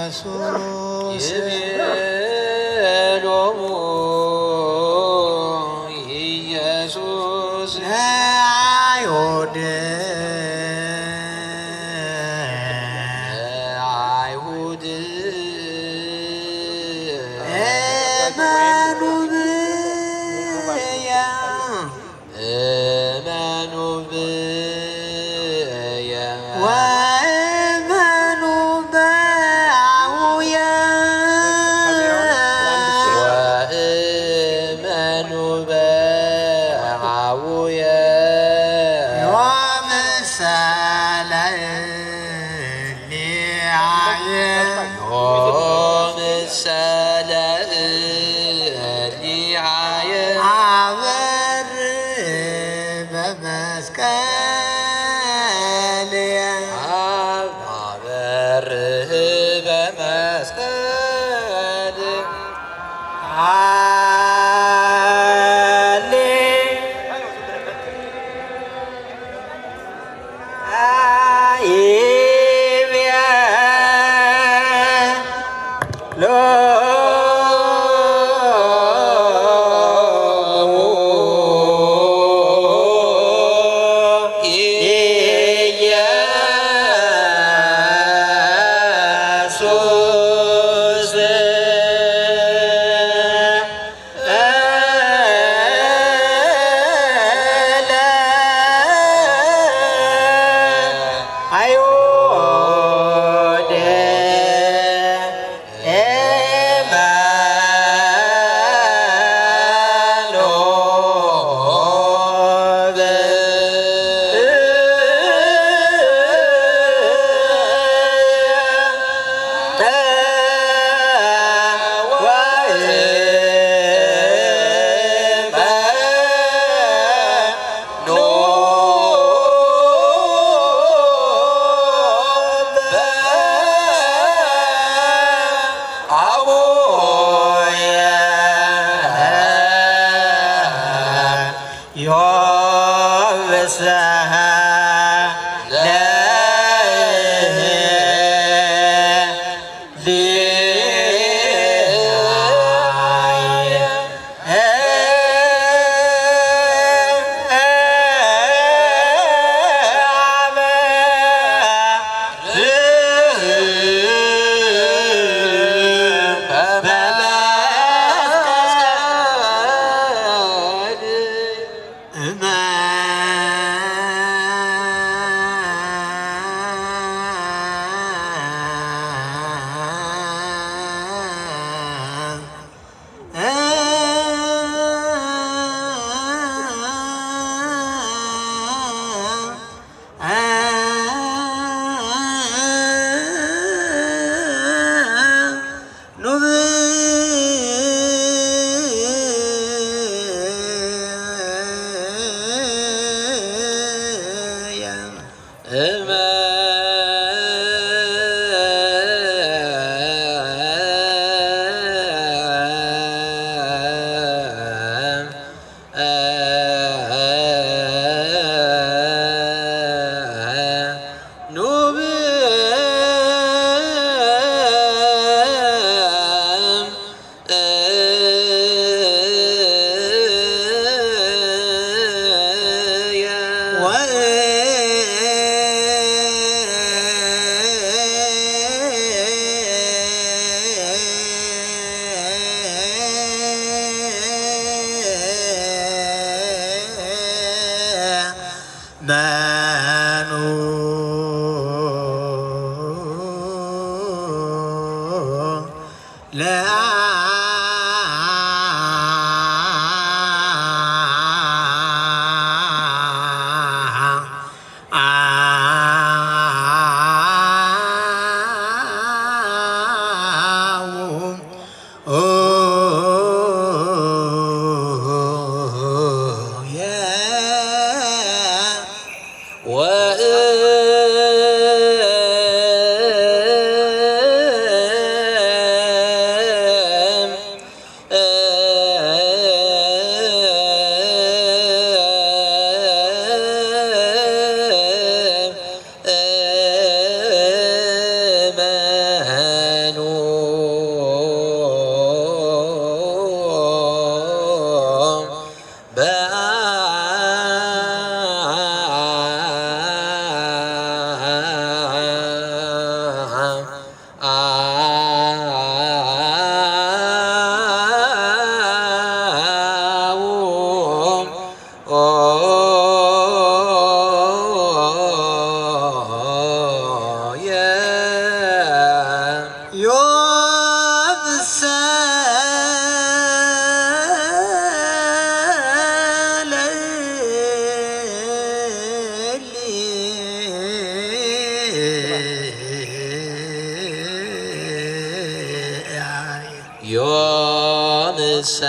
ኢየሱስ ይቤሎሙ ኢየሱስ ለአይሁድ አይሁድ እመኑ ብየ እመኑ ብየ ወእመኑ በአቡየ ወእመኑ በአቡየ ወምሳለ እሊአየ ወምሳለ እሊአየ አበር በመስቀልየ አበርህ በመስቀል ሃሌ አይብየ ሎሙ ኢየሱስ አይሁድ እመኑ መኑ ዮምሰ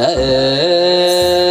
Yeah.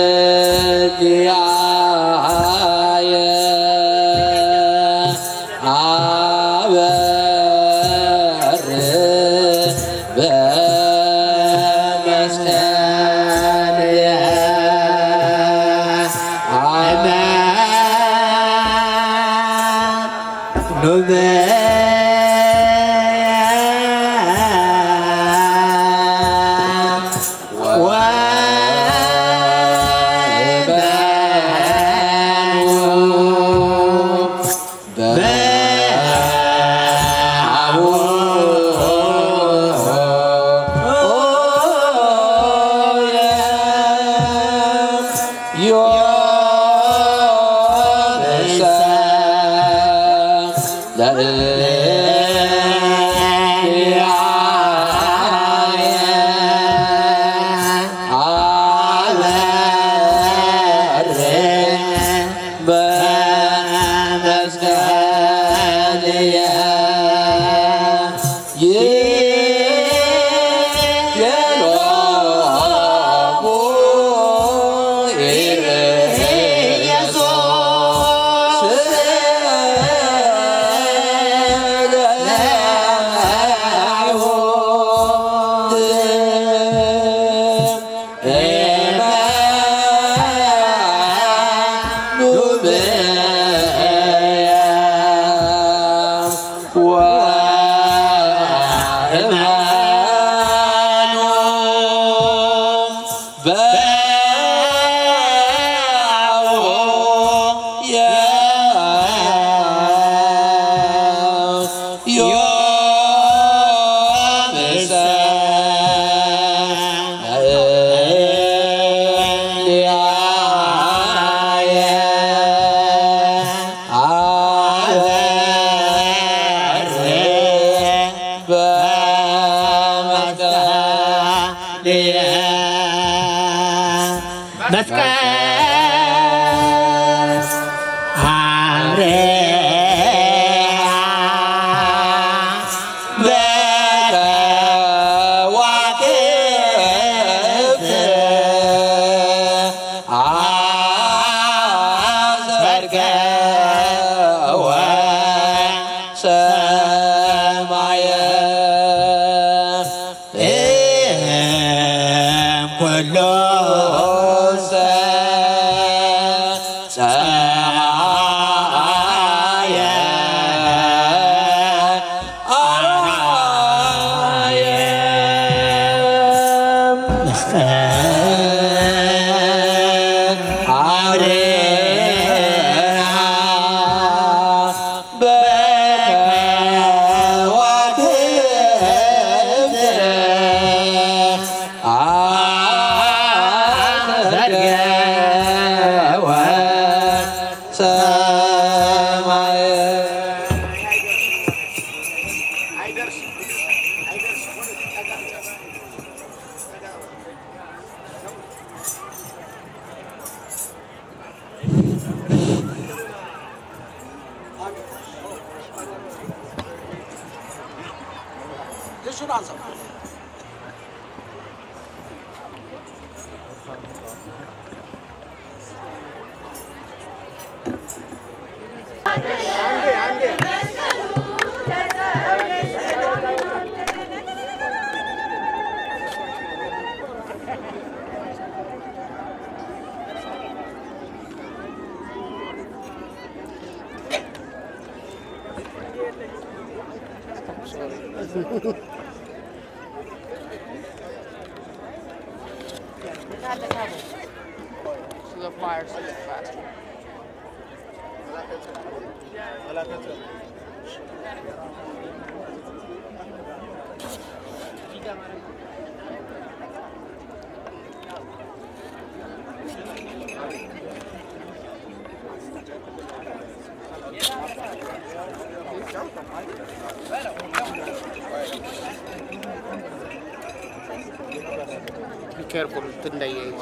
So the fire so faster. Be careful, tundayız.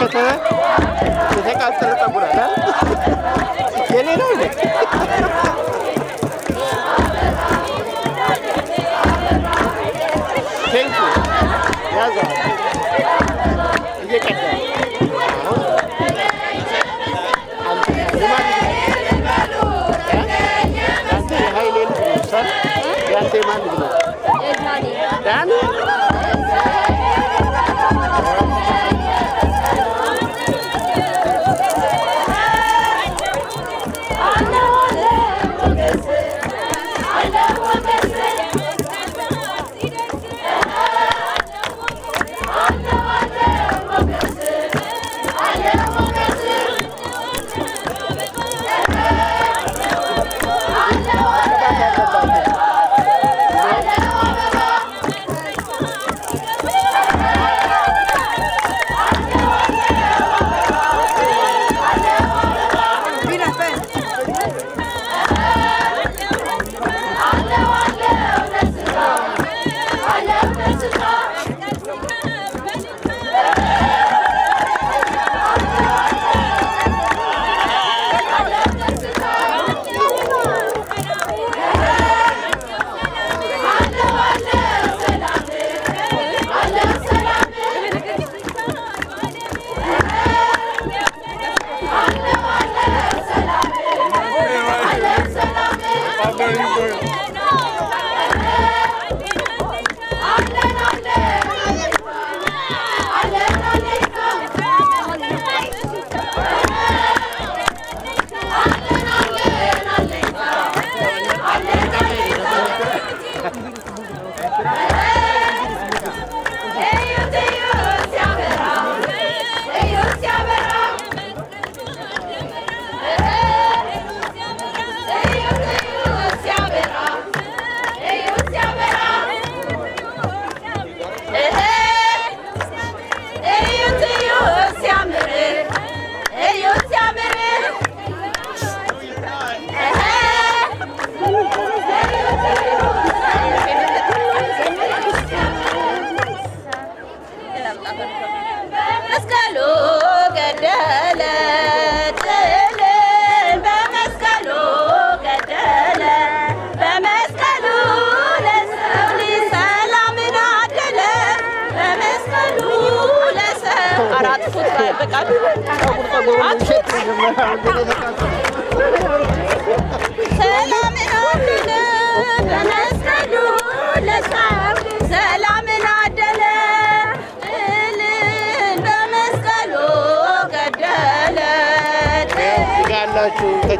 ሸተተ የተቃጠለ ጠጉር አለ የኔ ነው እንዴ? ቴንክ ዩ ያዛ እየቀዳ ያንተ ማን ልጅ ነው? ዳኒ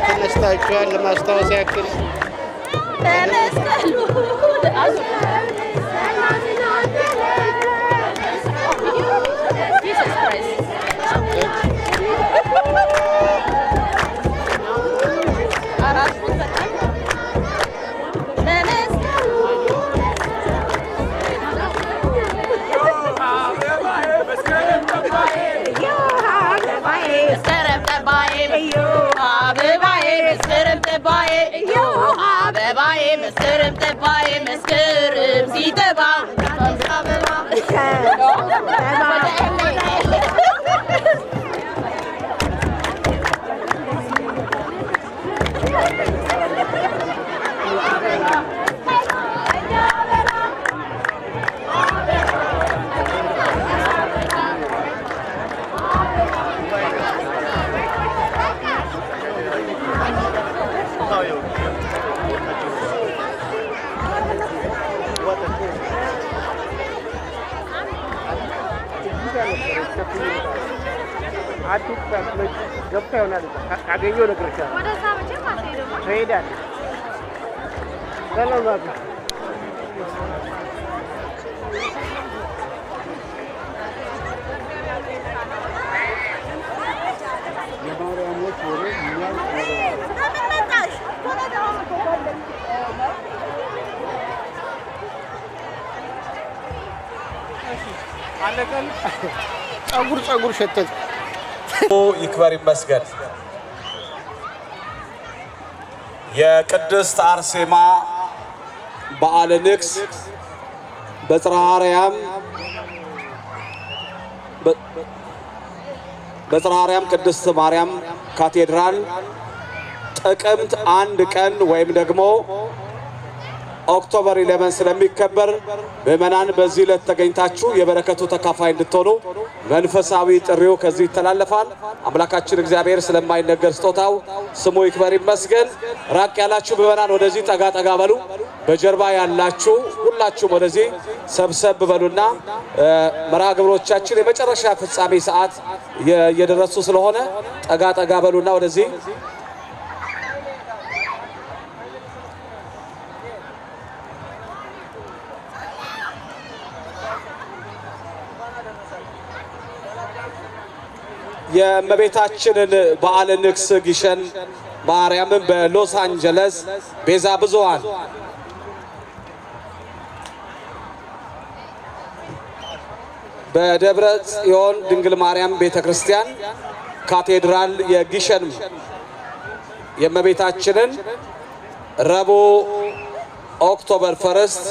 ተነስታችኋል ለማስታወስ ያክል በመስቀሉ መስከረም ጠባዬ መስከረም ሲጠባ ገብታ ይሆናል ካገኘው ነግሬሻለሁ። ወደዛ መቼም አትሄድም። ትሄዳለች። ሰላም ናት። የማርያሞች ወሬ አለቀል ጸጉር ሸተት ይክበር ይመስገን። የቅድስት አርሴማ በዓለ ንግስ በጽርሐ አርያም በጽርሐ አርያም ቅድስት ማርያም ካቴድራል ጥቅምት 1 ቀን ወይም ደግሞ ኦክቶበር 11 ስለሚከበር ምእመናን በዚህ ዕለት ተገኝታችሁ የበረከቱ ተካፋይ እንድትሆኑ መንፈሳዊ ጥሪው ከዚህ ይተላለፋል። አምላካችን እግዚአብሔር ስለማይነገር ስጦታው ስሙ ይክበር ይመስገን። ራቅ ያላችሁ ምእመናን ወደዚህ ጠጋ ጠጋ በሉ። በጀርባ ያላችሁ ሁላችሁም ወደዚህ ሰብሰብ በሉና መርሃ ግብሮቻችን የመጨረሻ ፍጻሜ ሰዓት እየደረሱ ስለሆነ ጠጋ ጠጋ በሉና ወደዚህ የእመቤታችንን በዓለ ንግስ ግሸን ማርያምን በሎስ አንጀለስ ቤዛ ብዙኃን በደብረ ጽዮን ድንግል ማርያም ቤተክርስቲያን ካቴድራል የግሸን የእመቤታችንን ረቡዕ ኦክቶበር 1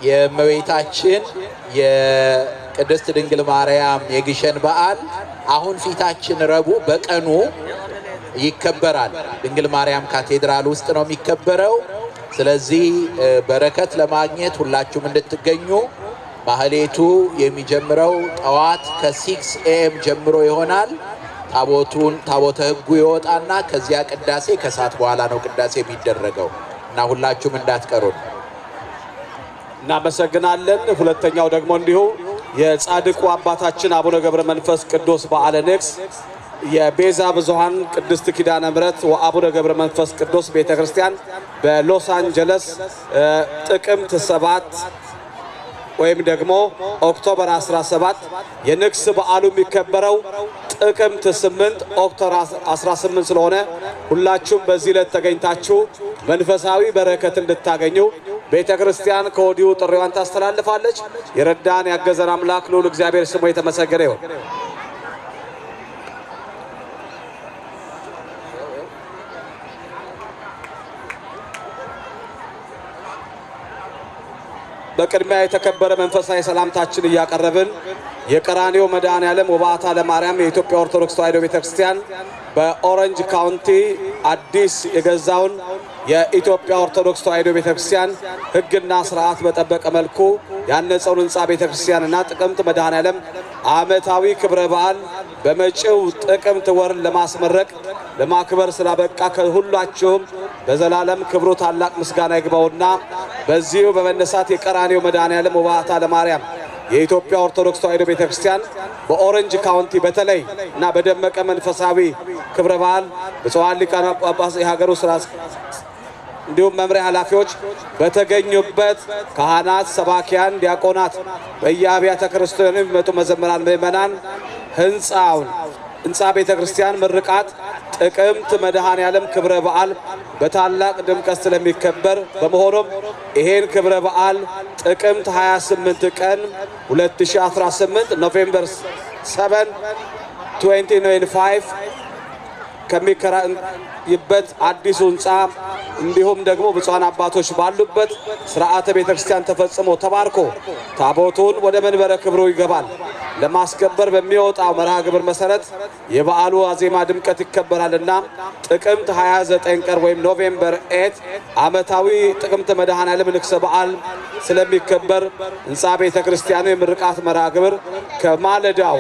የእመቤታችን የቅድስት ድንግል ማርያም የግሸን በዓል አሁን ፊታችን ረቡዕ በቀኑ ይከበራል። ድንግል ማርያም ካቴድራል ውስጥ ነው የሚከበረው። ስለዚህ በረከት ለማግኘት ሁላችሁም እንድትገኙ። ማህሌቱ የሚጀምረው ጠዋት ከ6 AM ጀምሮ ይሆናል። ታቦተ ሕጉ ይወጣና ከዚያ ቅዳሴ ከሰዓት በኋላ ነው ቅዳሴ የሚደረገው እና ሁላችሁም እንዳትቀሩን እናመሰግናለን። ሁለተኛው ደግሞ እንዲሁ የጻድቁ አባታችን አቡነ ገብረ መንፈስ ቅዱስ በዓለ ንግስ የቤዛ ብዙኃን ቅድስት ኪዳነ ምሕረት ወአቡነ ገብረ መንፈስ ቅዱስ ቤተክርስቲያን በሎስ አንጀለስ ጥቅምት 7 ወይም ደግሞ ኦክቶበር 17 የንግስ በዓሉ የሚከበረው ጥቅምት 8 ኦክቶበር 18 ስለሆነ ሁላችሁም በዚህ ዕለት ተገኝታችሁ መንፈሳዊ በረከት እንድታገኙ ቤተክርስቲያን ከወዲሁ ጥሪዋን ታስተላልፋለች። የረዳን ያገዘን አምላክ ልዑል እግዚአብሔር ስሙ የተመሰገነ ይሁን። በቅድሚያ የተከበረ መንፈሳዊ ሰላምታችን እያቀረብን የቀራንዮ መድኃኔዓለም ወበዓታ ለማርያም የኢትዮጵያ ኦርቶዶክስ ተዋሕዶ ቤተክርስቲያን በኦረንጅ ካውንቲ አዲስ የገዛውን የኢትዮጵያ ኦርቶዶክስ ተዋሕዶ ቤተክርስቲያን ሕግና ስርዓት በጠበቀ መልኩ ያነጸውን ሕንጻ ቤተክርስቲያንና ጥቅምት መድኃኔዓለም ዓመታዊ ክብረ በዓል በመጪው ጥቅምት ወር ለማስመረቅ ለማክበር ስላበቃ ከሁላችሁም በዘላለም ክብሩ ታላቅ ምስጋና ይግባውና በዚሁ በመነሳት የቀራንዮ መድኃኔዓለም ወበዓታ ለማርያም የኢትዮጵያ ኦርቶዶክስ ተዋሕዶ ቤተክርስቲያን በኦረንጅ ካውንቲ በተለይ እና በደመቀ መንፈሳዊ ክብረ በዓል ብፁዓን ሊቃነ ጳጳሳት የሀገሩ ስራ እንዲሁም መምሪያ ኃላፊዎች በተገኙበት ካህናት፣ ሰባኪያን፣ ዲያቆናት በየአብያተ ክርስቲያን የሚመጡ መዘምራን ምእመናን ህንጻ ቤተክርስቲያን ምርቃት ጥቅምት መድኃኔዓለም ክብረ በዓል በታላቅ ድምቀት ስለሚከበር በመሆኑም ይሄን ክብረ በዓል ጥቅምት 28 ቀን 2018 ኖቬምበር 7 2095 ከሚከራይበት አዲሱ ህንጻ እንዲሁም ደግሞ ብፁዓን አባቶች ባሉበት ስርዓተ ቤተክርስቲያን ተፈጽሞ ተባርኮ ታቦቱን ወደ መንበረ ክብሩ ይገባል። ለማስከበር በሚወጣው መርሃ ግብር መሰረት የበዓሉ ዋዜማ ድምቀት ይከበራልና ጥቅምት 29 ቀን ወይም ኖቬምበር 8 ዓመታዊ ጥቅምት መድኃኔዓለም ንግሥ በዓል ስለሚከበር ህንጻ ቤተክርስቲያኑ የምርቃት መርሃ ግብር ከማለዳው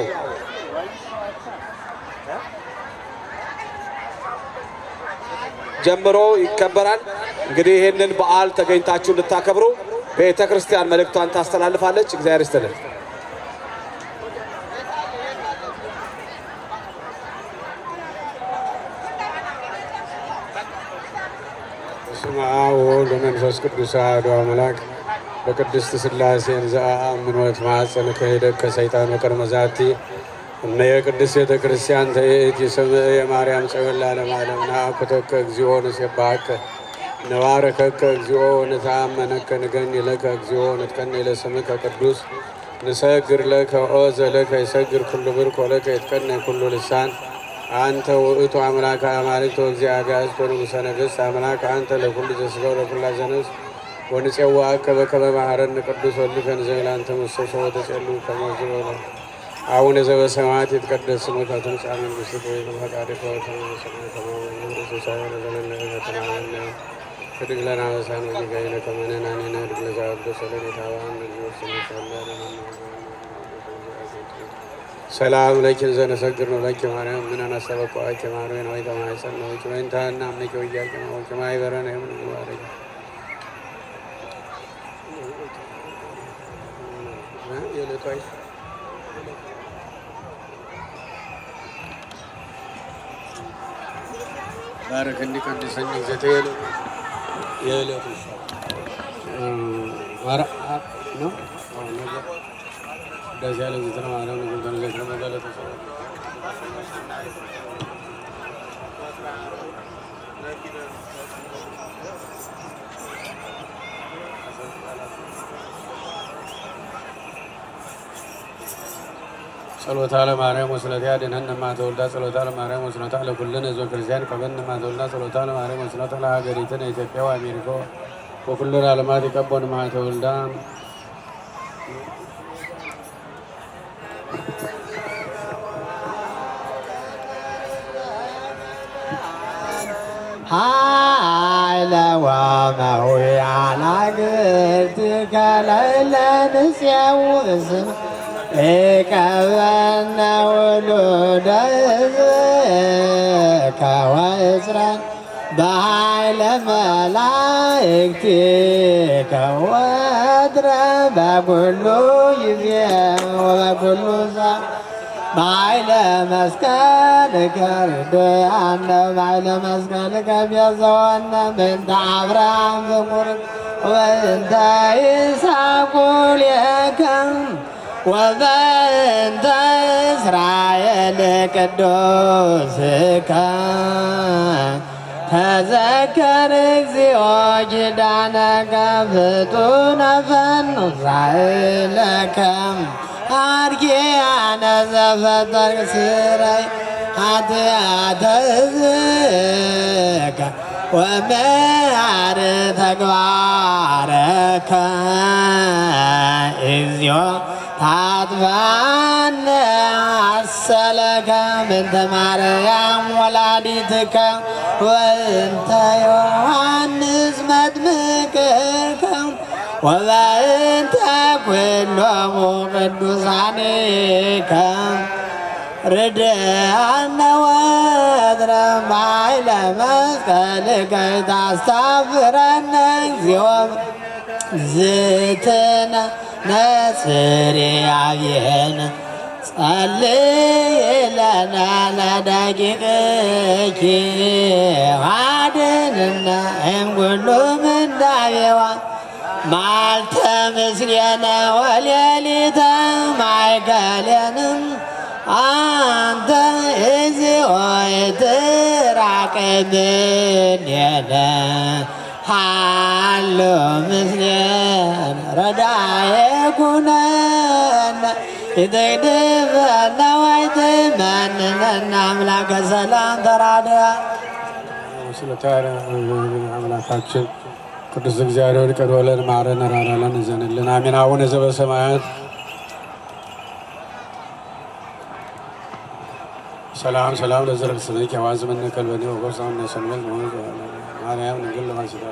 ጀምሮ ይከበራል። እንግዲህ ይህንን በዓል ተገኝታችሁ እንድታከብሩ ቤተክርስቲያን መልእክቷን ታስተላልፋለች። እግዚአብሔር ይስጥልን። በስመ አብ ወወልድ ወመንፈስ ቅዱስ አሐዱ አምላክ በቅድስት ሥላሴ ዘአምን ወትማፀን ከሄደከ ሰይጣን ወቀድመ ዛቲ እነ የቅድስት ቤተ ክርስቲያን ተየእቲ ስምዕ የማርያም ጽዮን ለዓለመ ዓለም ነአኩተከ እግዚኦ ንሴብሐከ ነባርከከ እግዚኦ ንተአመነከ ንገኒ ለከ እግዚኦ ንትቀነይ ለስምከ ቅዱስ ንሰግር ለከ ኦዘ ለከ ይሰግር ኩሉ ብርክ ወለከ ይትቀነይ ኩሉ ልሳን አንተ ውእቱ አምላከ አማልክት ወእግዚአ አጋዕዝት ወንጉሠ ነገሥት አምላክ አንተ ለኩሉ ዘሥጋ ወለኩሉ ዘነፍስ ወንፄዋከ በከመ መሐረነ ቅዱስ ወልድከ እንዘይላንተ መሰሶ ወተጸሉ ከመዝበለ አቡነ ዘበሰማያት ይትቀደስ ስምከ ትምጻእ መንግሥትከ ወይኩን ፈቃድከ በከመ በሰማይ ከማሁ በምድር ሲሳየነ ዘለለ ዕለትነ ሀበነ ህድግ ለነ አበሳነ ወጌጋየነ ከመ ንሕነኒ ንህድግ ለዘአበሰ ለነ ኢታብአነ ሰላም ለኪ ዘነሰግር ነው ለኪ ማርያም ምን አናሰበቋቂ ማርያም ወይ ተማይሰን ነው ወይንታና አምልኪ ወያቂ ነው ከማይበረነ ምን ይዋረኝ የለቷይ ባረክ እንዲቀድሰኝ ዘተየለ የለቱ ማራ ነው ነገር እንደዚህ ያለ ዝትና ማለት ነው ግን ለዚህ ለማለት ነው ጸሎታ ለማርያም ወስለታ ያድነን ማተወልዳ ጸሎታ ለማርያም ወስለታ ለኩልን ህዝበ ክርስቲያን ቀበን ማተወልዳ ጸሎታ ለማርያም ወስለታ ለሀገሪቱን ኢትዮጵያ ወአሜሪካ ወኩልን ዓለማት ይቀቦን ማተወልዳ ኃይለ ወመዊዓላ ግርትከ ለእለ ንሴውእስም ኢቀበነ ውሉደ ሕዝብከ ወእስረን በኃይለ መላእክቲከ ወትረ በኩሉ ጊዜ ወበኩሉ ሰዓት በኃይለ መስቀልከ ርድአነ በኃይለ መስቀልከ ቤዛወነ በእንተ አብርሃም ዘኩርክ ወበእንተ ይስሐቅ ሌከ ወበእንተ እስራኤል ቅዱስከ ተዘከር እግዚኦ ኪዳነከ ፍጡነ ፈኑሳእለከ አርኪያነ ዘፈጠርክ ስረይ ኃጢአተ ሕዝብከ ወመሐር ተግባረከ እግዚኦ ታጥባነ አሰለከ ምንተ ማርያም ወላዲትከ ወእንተ ዮሐንስ መጥምቅከ ወበእንተ ኩሎሙ ቅዱሳኒከ ርድአነ ወትረ በኃይለ መስቀልከ ታስታፍረነ እግዚኦ ዝትነ ነጽርያብየነ ጸልይ ለነ ለደቂቅኪ አድኅነነ እምኩሉ ምንዳቤዋ ማልተ ምስሌነ ወሌሊተ ማእከሌንም አንተ እግዚኦ ይትራቀብኔነ ሃሎ ምስሌነ ረዳኤ ኩነነ ይትግድፈነ ወይትመንነነ አምላከ ሰላም ተራድአ ስለታረ አምላካችን ቅዱስ እግዚአብሔር ይቅር በለን ማረን ራራለን እዘንልን አሜን። አቡነ ዘበሰማያት ሰላም ሰላም ለዘረል ስነክ ያዋዝ መነከል በኔ ወቆሳውን ነሰንበል ማርያም ንግል ለማስዳ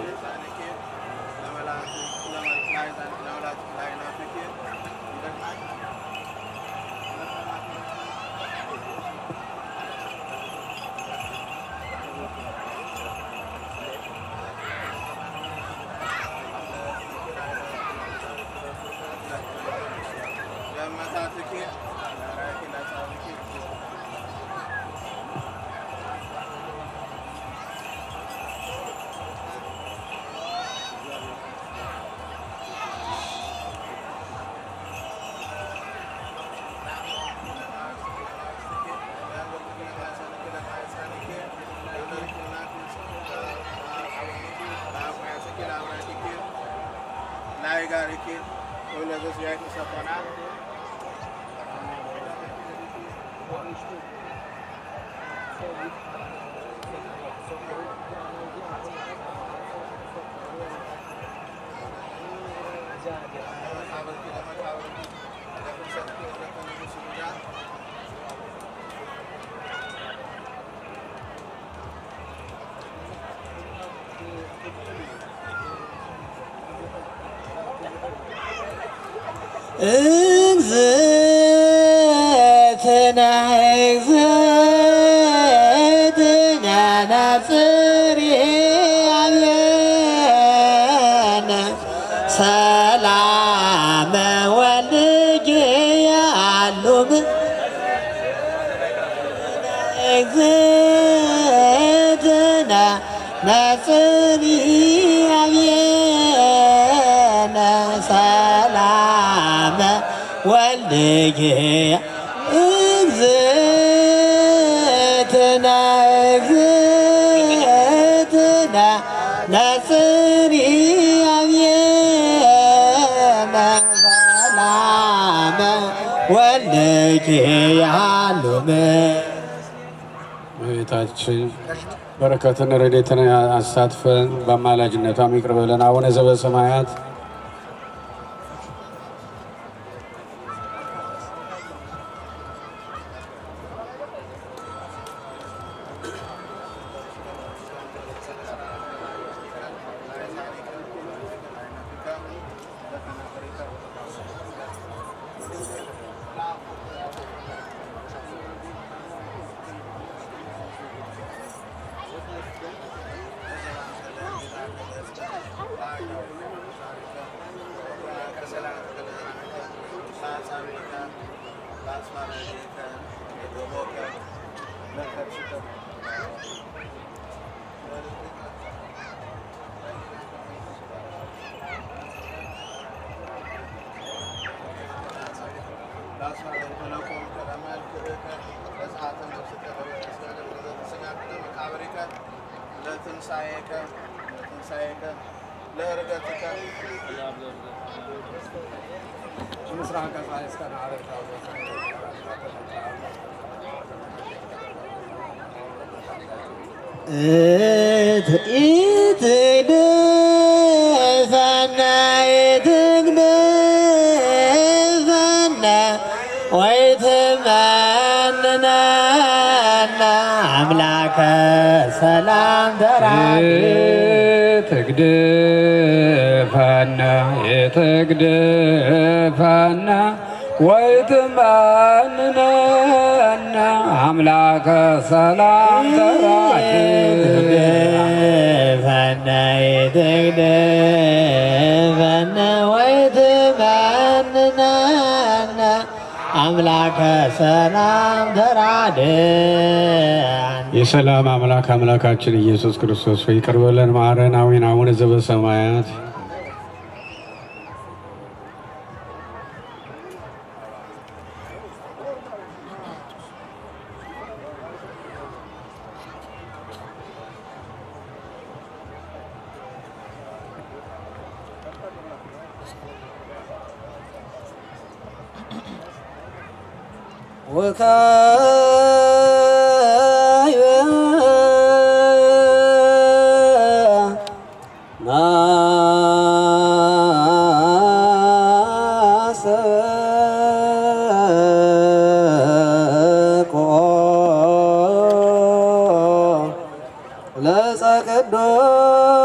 እግዝእትነ እግዝእትነ ነጽሪ አብየነ ሰላመ ወልድኪ ያሉም እግዝእትነ ነጽሪ አብየነ ሰላመ ወልድኪ እግዝእትነ እግዝእትነ ነጽሪ አብየነ ሰላመ ወልድኪ ያሉም እመቤታችን በረከትን ረድኤትን አሳትፈን በአማላጅነቷም ይቅር በለን። አቡነ ዘበሰማያት ኢትግድፈነ ኢትግድፈነ ወይትመንነነ አምላከ ሰላም ተራድ ትግድፈነ የትግድፈነ ወይትመንነነ አምላከ ሰላም ተራድ ትግድፈነ ኢትግድፈነ ወይትመንነነ አምላከ ሰላም ተራድአን። የሰላም አምላክ አምላካችን ኢየሱስ ክርስቶስ ሆይ ይቅር በለን ማረን። አቡነ ዘበሰማያት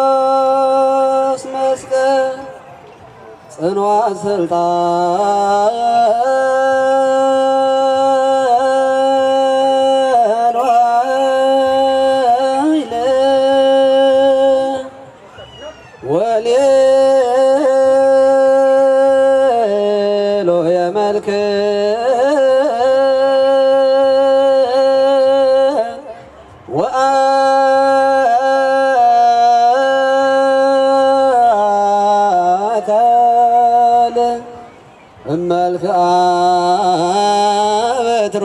ቅዱስ መስቀል ጽኑዕ ስልጣን ወሌሎ የመልክ ወአካል እመልክዓ በትሮ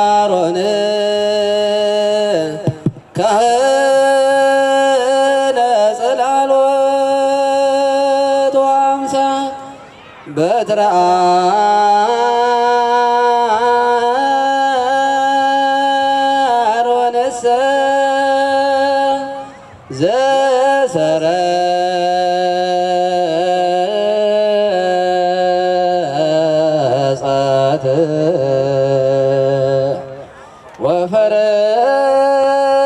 አሮን ካህነ ጽላ በትረ አሮንሰ ዘሰረጸት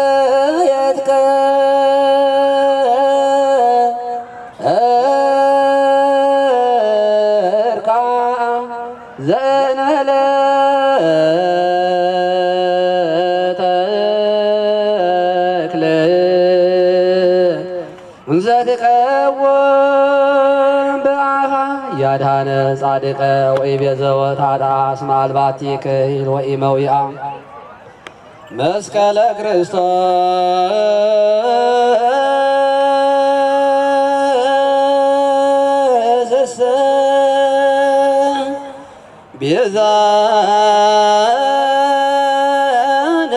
ወፈረየትከ ዘእንበለ ተክል እንዘ ትቀወም በአፋ ያድኀነ ጻድቀ ወኢቤዘወ ኃጥእ እስመ አልባቲ ክሂል ወኢመዊአ መስቀለ ክርስቶስ ቤዛነ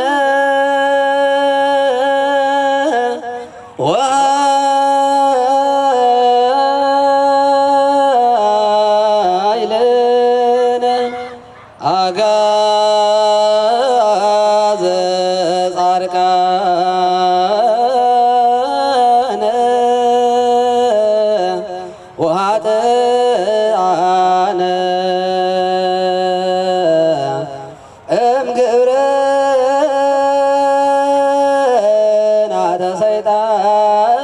ወኃይልነ አጋዘ ጻድቃነ ወኃጥአነ እምግብርናተ ሰይጣን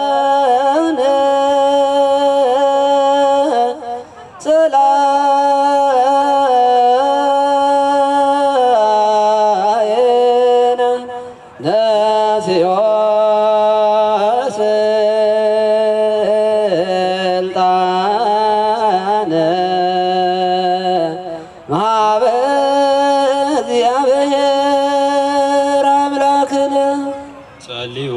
ጽላየነ ነሲኦ ስልጣነ ማኅበ እግዚአብሔር አምላክነ ጸልዩ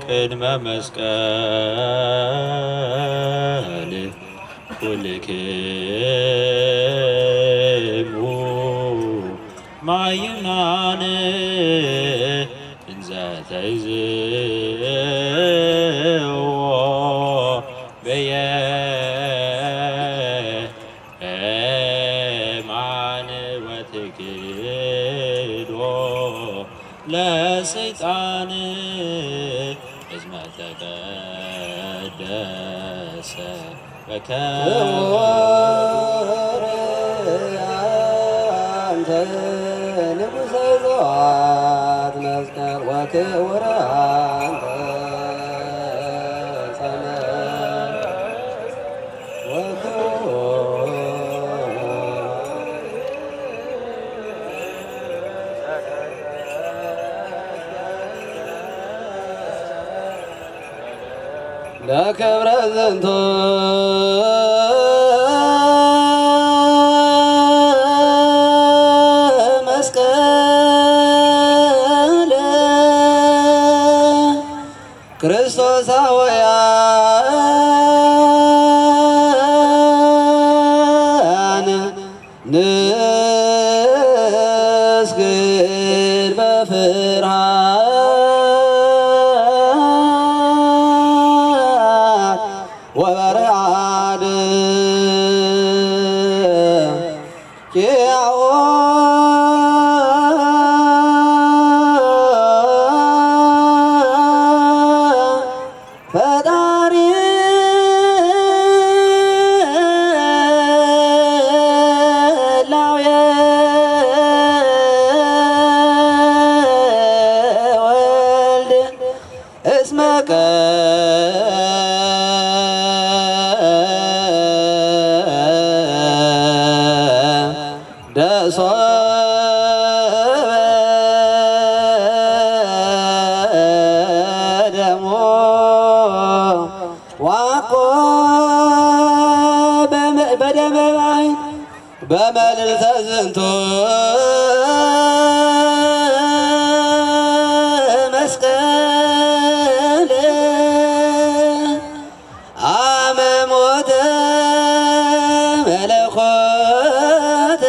ቅድመ መስቀል ኩልክሙ ማይምናን እንዘ ተይዝዎ በየማን ወትክዶ ለሰይጣን እስመ ተቀደሰ ክቡር አንተ ንጉሠ ዘዋት መስቀል ወክቡር አንተ ጸመድ ወክቡር ለክብረ ዝንቱ መስቀል ክርስቶሳውያን ንስግድ በፍርሃት ወበረአድ ኪያኦ ፈጣሪ ላውየ ወልድ እስመ ቀደሶ በደሞ ዋቆ በደመ ባሕር በመልዕልተ ዝንቱ መስቀል አመ ሞተ መለኮት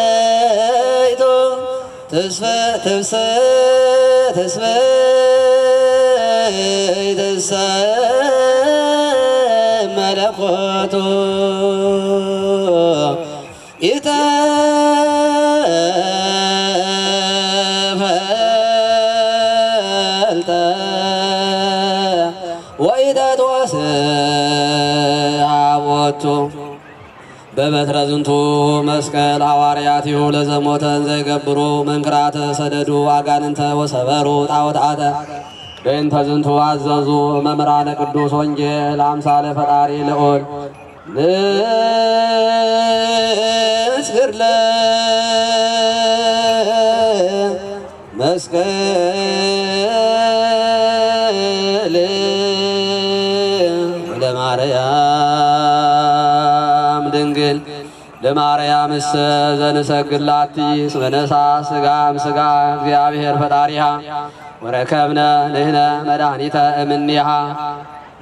በትስብእቱ መለኮቱ ኢተፈልጠ ወኢተትወስሐቦቱ በበትረ ዝንቱ መስቀል ሐዋርያቲሁ ለዘሞተን ዘይገብሩ መንክራተ ሰደዱ አጋንንተ ወሰበሩ ጣዖታተ በእንተ ዝንቱ አዘዙ መምህራነ ቅዱስ ወንጌል አምሳለ ፈጣሪ ልዑል ንስግር ለመስቀል ለማርያም ድንግል ለማርያም እሰ ዘንሰግላቲ እስመ ነሣ ሥጋም ሥጋ እግዚአብሔር ፈጣሪሃ ወረከብነ ንሕነ መድኃኒተ እምኔሃ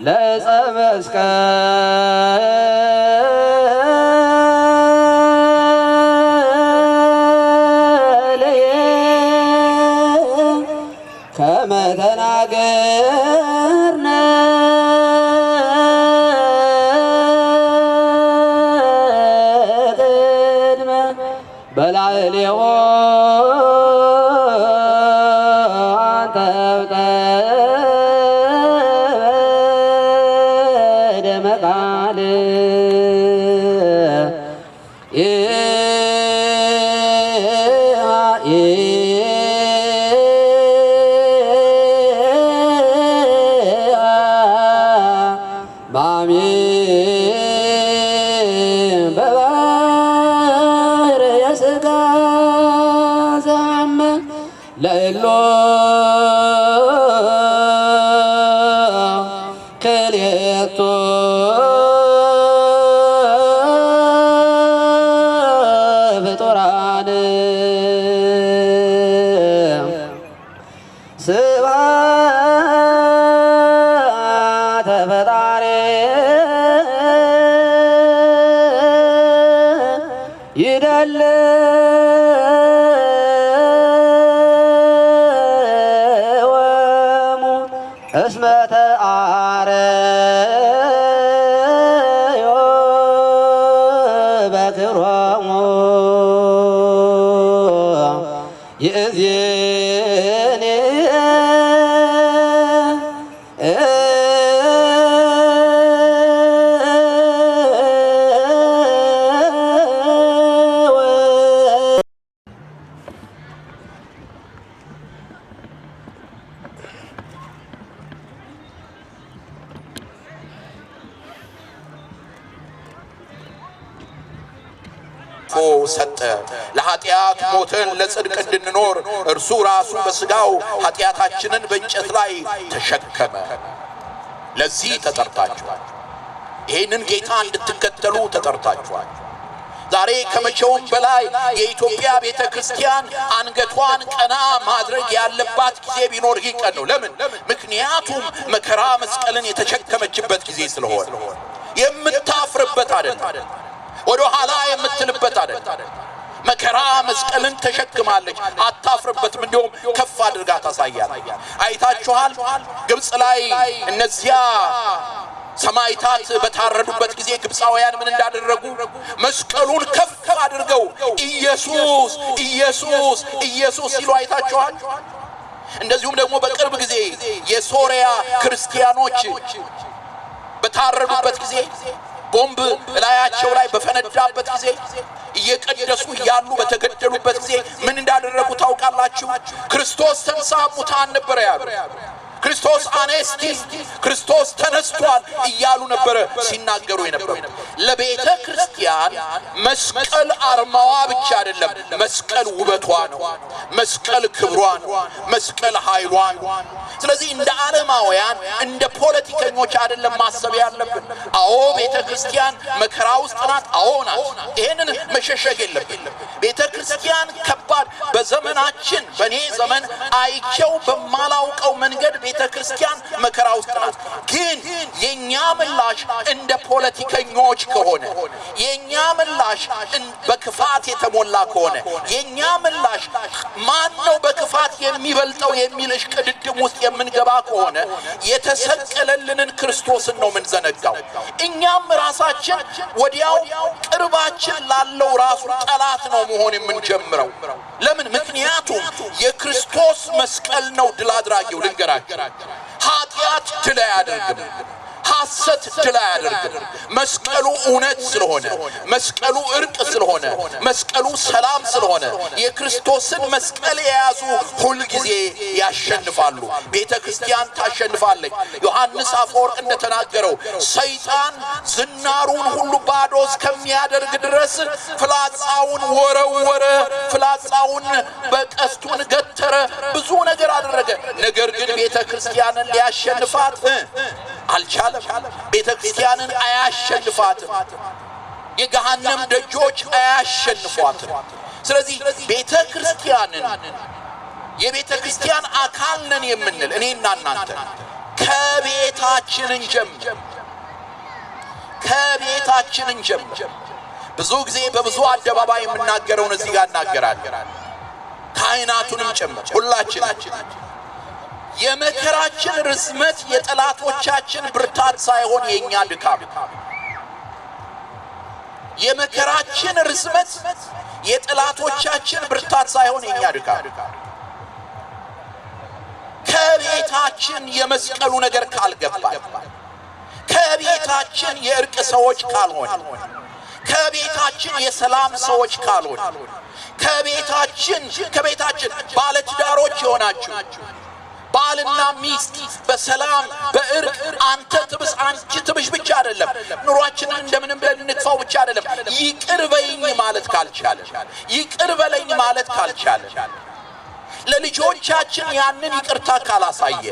ለዕፀ መስቀል ከመ ተናገርነ ቅድመ በላዕሌዎ ለእሎ ክልኤቱ ፍጡራን ስብሐተ ፈጣሪ ይደል እስመ ተአረዮ በክብሮሙ ይእዜኒ ሰጠ ለኃጢአት ሞተን ለጽድቅ እንድንኖር እርሱ ራሱ በሥጋው ኃጢአታችንን በእንጨት ላይ ተሸከመ። ለዚህ ተጠርታችኋል። ይህንን ጌታ እንድትከተሉ ተጠርታችኋል። ዛሬ ከመቼውም በላይ የኢትዮጵያ ቤተ ክርስቲያን አንገቷን ቀና ማድረግ ያለባት ጊዜ ቢኖር ይህ ቀን ነው። ለምን? ምክንያቱም መከራ መስቀልን የተሸከመችበት ጊዜ ስለሆነ የምታፍርበት አይደለም። ወደ ኋላ የምትልበት አይደለም። መከራ መስቀልን ተሸክማለች፣ አታፍርበትም። እንዲሁም ከፍ አድርጋ ታሳያለች። አይታችኋል። ግብጽ ላይ እነዚያ ሰማይታት በታረዱበት ጊዜ ግብፃውያን ምን እንዳደረጉ? መስቀሉን ከፍ አድርገው ኢየሱስ ኢየሱስ ኢየሱስ ሲሉ አይታችኋል። እንደዚሁም ደግሞ በቅርብ ጊዜ የሶሪያ ክርስቲያኖች በታረዱበት ጊዜ ቦምብ ላያቸው ላይ በፈነዳበት ጊዜ እየቀደሱ ያሉ በተገደሉበት ጊዜ ምን እንዳደረጉ ታውቃላችሁ? ክርስቶስ ተንሥአ እሙታን ነበር ያሉ። ክርስቶስ አነስቲ ክርስቶስ ተነስቷል እያሉ ነበር ሲናገሩ የነበሩ። ለቤተ ክርስቲያን መስቀል አርማዋ ብቻ አይደለም፣ መስቀል ውበቷ ነው፣ መስቀል ክብሯ ነው፣ መስቀል ኃይሏ ነው። ስለዚህ እንደ ዓለማውያን እንደ ፖለቲከኞች አይደለም ማሰብ ያለብን። አዎ ቤተ ክርስቲያን መከራ ውስጥ ናት፣ አዎ ናት። ይሄንን መሸሸግ የለብን። ቤተ ክርስቲያን ከባድ በዘመናችን በኔ ዘመን አይቸው በማላውቀው መንገድ ቤተ ክርስቲያን መከራ ውስጥ ናት። ግን የኛ ምላሽ እንደ ፖለቲከኞች ከሆነ፣ የኛ ምላሽ በክፋት የተሞላ ከሆነ፣ የኛ ምላሽ ማን የሚበልጠው የሚል እሽቅድድም ውስጥ የምንገባ ከሆነ የተሰቀለልንን ክርስቶስን ነው የምንዘነጋው። እኛም ራሳችን ወዲያው ቅርባችን ላለው ራሱ ጠላት ነው መሆን የምንጀምረው። ለምን? ምክንያቱም የክርስቶስ መስቀል ነው ድል አድራጊው። ልንገራችሁ፣ ኃጢአት ድል አያደርግም፣ ሐሰት ድል አያደርግም። መስቀሉ እውነት ስለሆነ፣ መስቀሉ እርቅ ስለሆነ፣ መስቀሉ ሰላም ስለሆነ የክርስቶስን መስቀል የያዙ ሁል ጊዜ ያሸንፋሉ። ቤተ ክርስቲያን ታሸንፋለች። ዮሐንስ አፈወርቅ እንደተናገረው ሰይጣን ዝናሩን ሁሉ ባዶ እስከሚያደርግ ድረስ ፍላጻውን ወረወረ፣ ፍላጻውን በቀስቱን ገተረ፣ ብዙ ነገር አደረገ። ነገር ግን ቤተ ክርስቲያንን ሊያሸንፋት አልቻለም። ቤተ ክርስቲያንን አያሸንፋትም። የገሃነም ደጆች አያሸንፏትም። ስለዚህ ቤተ ክርስቲያንን የቤተ ክርስቲያን አካል ነን የምንል እኔና እናንተ ከቤታችንን ጀምር ብዙ ጊዜ በብዙ አደባባይ የምናገረውን እዚህ ጋር እናገራለን። ካህናቱንም ጨምር ሁላችን የመከራችን ርዝመት የጠላቶቻችን ብርታት ሳይሆን የኛ ድካም። የመከራችን ርዝመት የጠላቶቻችን ብርታት ሳይሆን የኛ ድካም። ከቤታችን የመስቀሉ ነገር ካልገባ፣ ከቤታችን የእርቅ ሰዎች ካልሆን፣ ከቤታችን የሰላም ሰዎች ካልሆን፣ ከቤታችን ባለትዳሮች የሆናችሁ ባልና ሚስት በሰላም በእርቅ አንተ ትብስ አንቺ ትብሽ ብቻ አይደለም፣ ኑሯችንን እንደምንም ብለን እንክፋው ብቻ አይደለም። ይቅር በይኝ ማለት ካልቻለ፣ ይቅር በለኝ ማለት ካልቻለ፣ ለልጆቻችን ያንን ይቅርታ ካላሳየ፣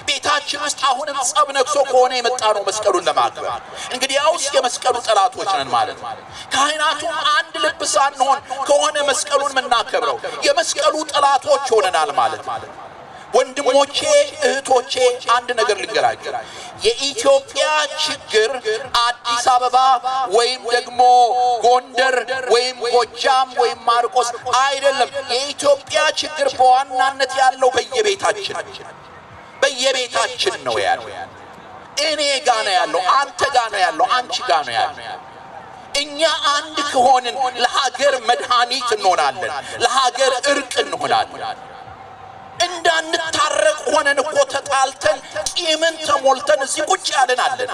ቤታችን ውስጥ አሁንም ጸብ ነክሶ ከሆነ የመጣ ነው መስቀሉን ለማክበር፣ እንግዲያውስ የመስቀሉ ጠላቶች ነን ማለት ነው። ካህናቱም አንድ ልብ ሳንሆን ከሆነ መስቀሉን የምናከብረው የመስቀሉ ጠላቶች ሆነናል ማለት ነው። ወንድሞቼ እህቶቼ፣ አንድ ነገር ልንገራችሁ። የኢትዮጵያ ችግር አዲስ አበባ ወይም ደግሞ ጎንደር ወይም ጎጃም ወይም ማርቆስ አይደለም። የኢትዮጵያ ችግር በዋናነት ያለው በየቤታችን ነው ያለው። እኔ ጋ ነው ያለው፣ አንተ ጋ ነው ያለው፣ አንቺ ጋ ነው ያለው። እኛ አንድ ከሆንን ለሀገር መድኃኒት እንሆናለን፣ ለሀገር እርቅ እንሆናለን። እንዳንታረቅ ሆነን እኮ ተጣልተን ቂምን ተሞልተን እዚህ ቁጭ ያለን አለን።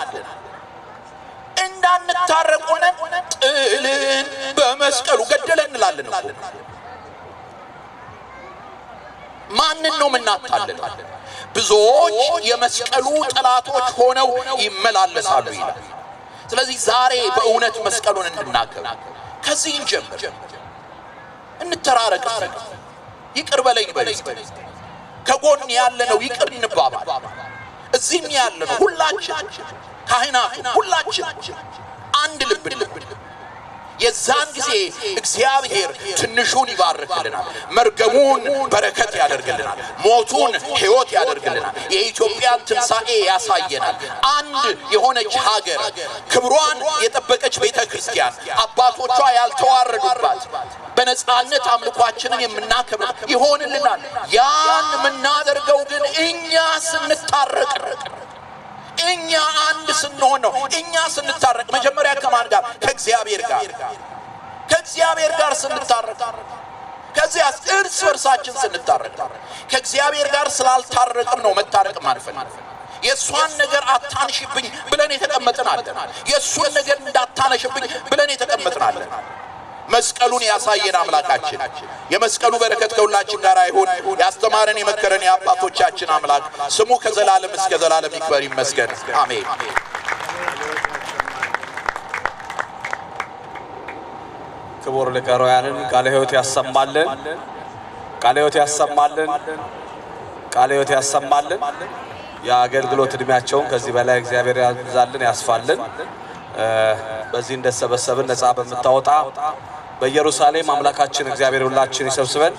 እንዳንታረቅ ሆነን ጥልን በመስቀሉ ገደለ እንላለን እኮ። ማንን ነው የምናታለን? ብዙዎች የመስቀሉ ጠላቶች ሆነው ይመላለሳሉ ይላል። ስለዚህ ዛሬ በእውነት መስቀሉን እንድናከብር ከዚህ እንጀምር። እንተራረቅ፣ ይቅር በለኝ በለኝ። ከጎን ያለነው ይቅር እንባባል። እዚህም ያለነው ሁላችን ካህናቱ ሁላችን አንድ ልብ የዛን ጊዜ እግዚአብሔር ትንሹን ይባርክልናል፣ መርገሙን በረከት ያደርግልናል፣ ሞቱን ሕይወት ያደርግልናል፣ የኢትዮጵያን ትንሣኤ ያሳየናል። አንድ የሆነች ሀገር፣ ክብሯን የጠበቀች ቤተ ክርስቲያን፣ አባቶቿ ያልተዋረዱባት፣ በነጻነት አምልኳችንን የምናከብር ይሆንልናል። ያን የምናደርገው ግን እኛ ስንታረቅ፣ እኛ አንድ ስንሆን ነው። እኛ ስንታረቅ መጀመሪያ ከማን ጋር? ከእግዚአብሔር ጋር ስንታረቅ፣ ከዚያ እርስ በርሳችን ስንታረቅ። ከእግዚአብሔር ጋር ስላልታረቅን ነው መታረቅ ማንፈል። የእሷን ነገር አታንሽብኝ ብለን የተቀመጥናለን። የእሱን ነገር እንዳታነሽብኝ ብለን የተቀመጥናለን። መስቀሉን ያሳየን አምላካችን የመስቀሉ በረከት ከሁላችን ጋር ይሁን። ያስተማረን የመከረን የአባቶቻችን አምላክ ስሙ ከዘላለም እስከ ዘላለም ይክበር ይመስገን። አሜን። ክቡር ሊቀ ኅሩያንን ቃለ ሕይወት ያሰማልን፣ ቃለ ሕይወት ያሰማልን፣ ቃለ ሕይወት ያሰማልን። የአገልግሎት ዕድሜያቸውን ከዚህ በላይ እግዚአብሔር ያብዛልን፣ ያስፋልን። በዚህ እንደሰበሰብን ነፃ በምታወጣ በኢየሩሳሌም አምላካችን እግዚአብሔር ሁላችን ይሰብስበን።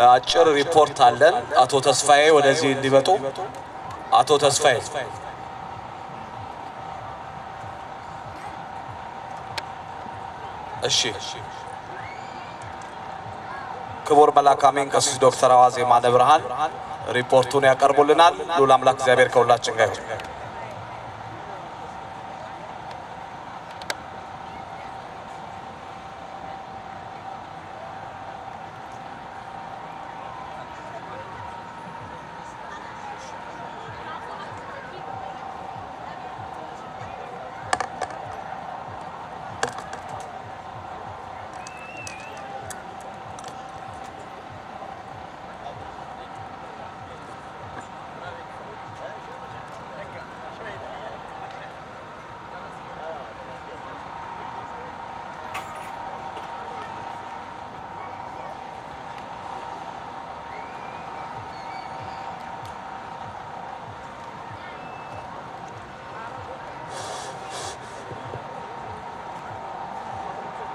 አጭር ሪፖርት አለን። አቶ ተስፋዬ ወደዚህ እንዲመጡ። አቶ ተስፋዬ እሺ። ክቡር መልአከ አሜን ቀሲስ ዶክተር አዋዜ ማነ ብርሃን ሪፖርቱን ያቀርቡልናል። ልዑል አምላክ እግዚአብሔር ከሁላችን ጋር ይሁን።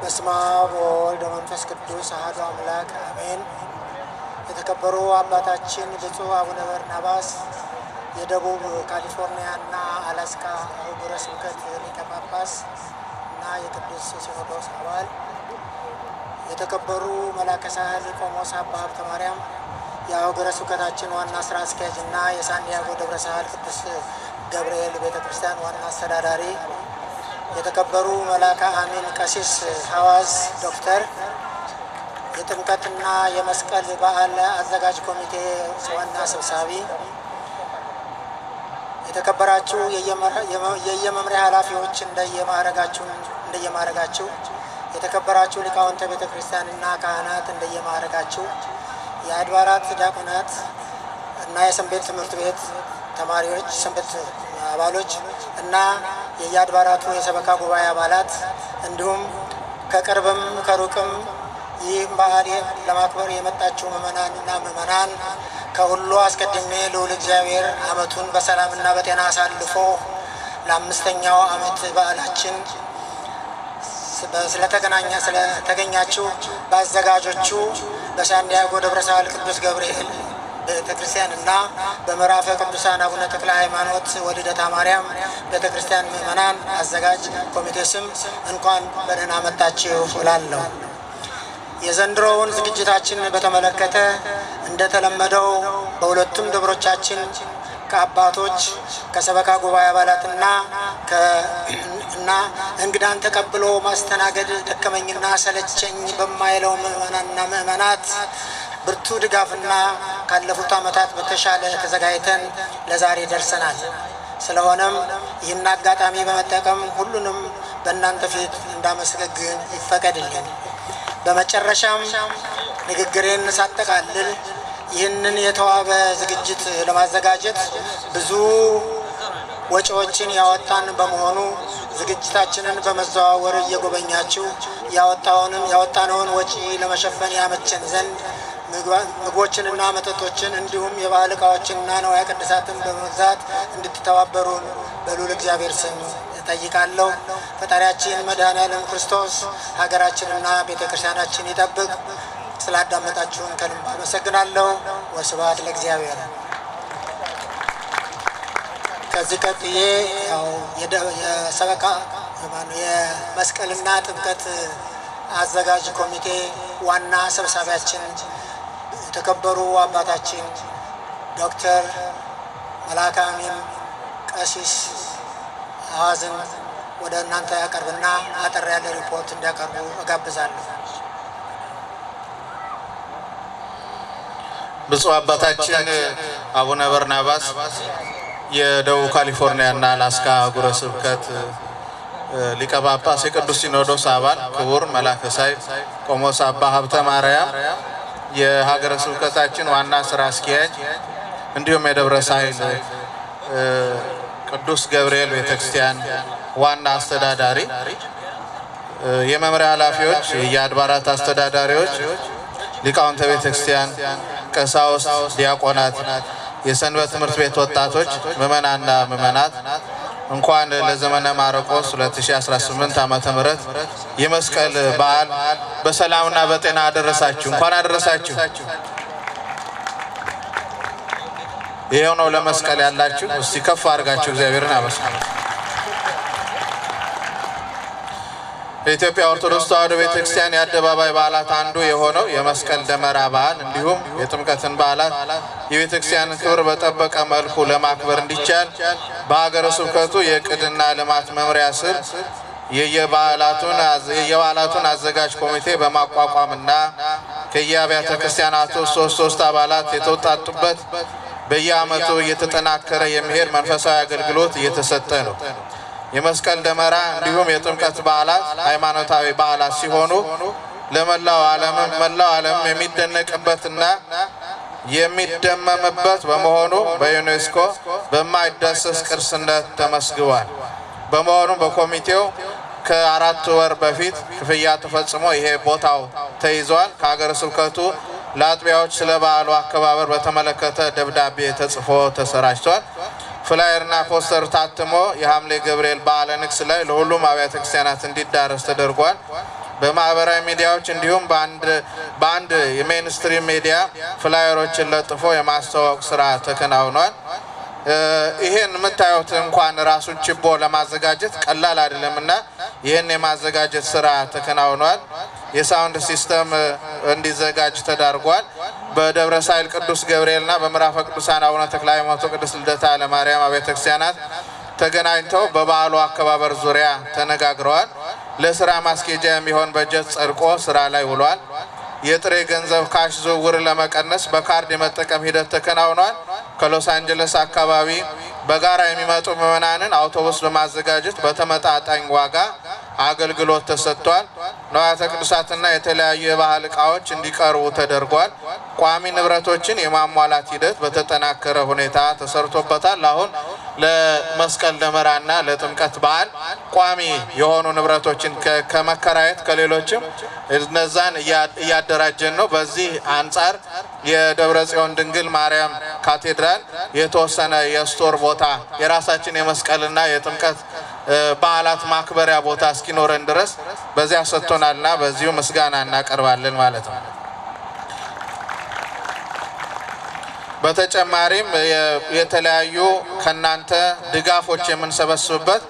በስመ አብ ወወልድ ወመንፈስ ቅዱስ አሐዱ አምላክ አሜን። የተከበሩ አባታችን ብፁዕ አቡነ በርናባስ የደቡብ ካሊፎርኒያና አላስካ አህጉረ ስብከት ሊቀ ጳጳስ እና የቅዱስ ሲኖዶስ አባል፣ የተከበሩ መላከ ሳህል ቆሞስ አባ ሀብተ ማርያም የአህጉረ ስብከታችን ዋና ስራ አስኪያጅ እና የሳንዲያጎ ደብረ ሳህል ቅዱስ ገብርኤል ቤተ ክርስቲያን ዋና አስተዳዳሪ፣ የተከበሩ መላከ አሜን ቀሲስ ሐዋዝ ዶክተር የጥምቀትና የመስቀል በዓል አዘጋጅ ኮሚቴ ዋና ሰብሳቢ፣ የተከበራችሁ የየመምሪያ ኃላፊዎች እንደየማዕረጋችሁ፣ የተከበራችሁ ሊቃውንተ ቤተ ክርስቲያንና ካህናት እንደየማዕረጋችሁ፣ የአድባራት ዲያቆናት እና የሰንበት ትምህርት ቤት ተማሪዎች፣ ሰንበት አባሎች እና የየአድባራቱ የሰበካ ጉባኤ አባላት እንዲሁም ከቅርብም ከሩቅም ይህ በዓል ለማክበር የመጣችሁ ምእመናንና ምእመናን፣ ከሁሉ አስቀድሜ ልዑል እግዚአብሔር ዓመቱን በሰላምና በጤና አሳልፎ ለአምስተኛው ዓመት በዓላችን ስለተገኛችሁ በአዘጋጆቹ በሳንዲያጎ ደብረ ሳህል ቅዱስ ገብርኤል ቤተ ክርስቲያንና በምዕራፈ ቅዱሳን አቡነ ተክለ ሃይማኖት ወልደታ ማርያም ቤተ ክርስቲያን ምእመናን አዘጋጅ ኮሚቴ ስም እንኳን በደህና መጣችሁ እላለሁ። የዘንድሮውን ዝግጅታችን በተመለከተ እንደተለመደው በሁለቱም ደብሮቻችን ከአባቶች ከሰበካ ጉባኤ አባላትና እንግዳን ተቀብሎ ማስተናገድ ደከመኝና ሰለቸኝ በማይለው ምእመናንና ምእመናት ብርቱ ድጋፍና ካለፉት ዓመታት በተሻለ ተዘጋጅተን ለዛሬ ደርሰናል። ስለሆነም ይህን አጋጣሚ በመጠቀም ሁሉንም በእናንተ ፊት እንዳመሰግን ይፈቀድልኝ። በመጨረሻም ንግግሬን ሳጠቃልል ይህንን የተዋበ ዝግጅት ለማዘጋጀት ብዙ ወጪዎችን ያወጣን በመሆኑ ዝግጅታችንን በመዘዋወር እየጎበኛችሁ ያወጣነውን ወጪ ለመሸፈን ያመቸን ዘንድ ምግቦችንና መጠጦችን እንዲሁም የባህል ዕቃዎችንና ንዋየ ቅድሳትን በመግዛት እንድትተባበሩን በልዑል እግዚአብሔር ስም እጠይቃለሁ። ፈጣሪያችን መድኃኔዓለም ክርስቶስ ሀገራችንና ቤተ ክርስቲያናችን ይጠብቅ። ስላዳመጣችሁን ከልብ አመሰግናለሁ። ወስብሐት ለእግዚአብሔር። ከዚህ ቀጥዬ የሰበካ የመስቀልና ጥምቀት አዘጋጅ ኮሚቴ ዋና ሰብሳቢያችን የተከበሩ አባታችን ዶክተር መልአከ አሜን ቀሲስ ሐዋዝን ወደ እናንተ ያቀርብና አጠር ያለ ሪፖርት እንዲያቀርቡ እጋብዛለሁ። ብፁዕ አባታችን አቡነ በርናባስ የደቡብ ካሊፎርኒያና አላስካ አህጉረ ስብከት ሊቀ ጳጳስ የቅዱስ ሲኖዶስ አባል፣ ክቡር መላከ ሳህል ቆሞስ አባ ሀብተ ማርያም የሀገረ ስብከታችን ዋና ስራ አስኪያጅ፣ እንዲሁም የደብረ ሳህል ቅዱስ ገብርኤል ቤተክርስቲያን ዋና አስተዳዳሪ፣ የመምሪያ ኃላፊዎች፣ የአድባራት አስተዳዳሪዎች፣ ሊቃውንተ ቤተክርስቲያን፣ ቀሳውስት፣ ዲያቆናት፣ የሰንበት ትምህርት ቤት ወጣቶች፣ ምእመናንና ምእመናት እንኳን ለዘመነ ማርቆስ 2018 ዓመተ ምህረት የመስቀል በዓል በሰላምና በጤና አደረሳችሁ። እንኳን አደረሳችሁ። ይሄው ነው ለመስቀል ያላችሁ። እስቲ ከፍ አድርጋችሁ እግዚአብሔርን አመስግኑ። የኢትዮጵያ ኦርቶዶክስ ተዋሕዶ ቤተክርስቲያን የአደባባይ በዓላት አንዱ የሆነው የመስቀል ደመራ በዓል እንዲሁም የጥምቀትን በዓላት የቤተክርስቲያንን ክብር በጠበቀ መልኩ ለማክበር እንዲቻል በሀገረ ስብከቱ የዕቅድና ልማት መምሪያ ስር የበዓላቱን አዘጋጅ ኮሚቴ በማቋቋምና ከየአብያተ ክርስቲያናቱ ሶስት አባላት የተውጣጡበት በየዓመቱ እየተጠናከረ የሚሄድ መንፈሳዊ አገልግሎት እየተሰጠ ነው። የመስቀል ደመራ እንዲሁም የጥምቀት በዓላት ሃይማኖታዊ በዓላት ሲሆኑ ለመላው ዓለም የሚደነቅበትና የሚደመምበት በመሆኑ በዩኔስኮ በማይዳሰስ ቅርስነት ተመስግቧል። በመሆኑም በኮሚቴው ከ4 ወር በፊት ክፍያ ተፈጽሞ ይሄ ቦታው ተይዟል። ከሀገረ ስብከቱ ለአጥቢያዎች ስለ በዓሉ አከባበር በተመለከተ ደብዳቤ ተጽፎ ተሰራጭቷል። ፍላየርና ፖስተር ታትሞ የሐምሌ ገብርኤል በዓለ ንግስ ላይ ለሁሉም አብያተ ክርስቲያናት እንዲዳረስ ተደርጓል። በማህበራዊ ሚዲያዎች እንዲሁም በአንድ የሜንስትሪም ሚዲያ ፍላየሮችን ለጥፎ የማስተዋወቅ ስራ ተከናውኗል። ይሄን የምታዩት እንኳን ራሱን ችቦ ለማዘጋጀት ቀላል አይደለምና ይሄን የማዘጋጀት ስራ ተከናውኗል። የሳውንድ ሲስተም እንዲዘጋጅ ተዳርጓል። በደብረ ሳይል ቅዱስ ገብርኤልና በምዕራፈ ቅዱሳን አቡነ ተክለ ሃይማኖት ቅድስት ልደታ ለማርያም አብያተ ክርስቲያናት ተገናኝተው በበዓሉ አከባበር ዙሪያ ተነጋግረዋል። ለስራ ማስኬጃ የሚሆን በጀት ጸድቆ ስራ ላይ ውሏል። የጥሬ ገንዘብ ካሽ ዝውውር ለመቀነስ በካርድ የመጠቀም ሂደት ተከናውኗል። ከሎስ አንጀለስ አካባቢ በጋራ የሚመጡ ምዕመናንን አውቶቡስ በማዘጋጀት በተመጣጣኝ ዋጋ አገልግሎት ተሰጥቷል። ንዋያተ ቅዱሳትና የተለያዩ የባህል ዕቃዎች እንዲቀርቡ ተደርጓል። ቋሚ ንብረቶችን የማሟላት ሂደት በተጠናከረ ሁኔታ ተሰርቶበታል። አሁን ለመስቀል ደመራና ለጥምቀት በዓል ቋሚ የሆኑ ንብረቶችን ከመከራየት ከሌሎችም እነዛን እያደራጀን ነው። በዚህ አንጻር የደብረ ጽዮን ድንግል ማርያም ካቴድራል የተወሰነ የስቶር ቦታ የራሳችን የመስቀልና የጥምቀት በዓላት ማክበሪያ ቦታ እስኪኖረን ድረስ በዚያ ሰጥቶናልና በዚሁ ምስጋና እናቀርባለን ማለት ነው። በተጨማሪም የተለያዩ ከናንተ ድጋፎች የምንሰበስብበት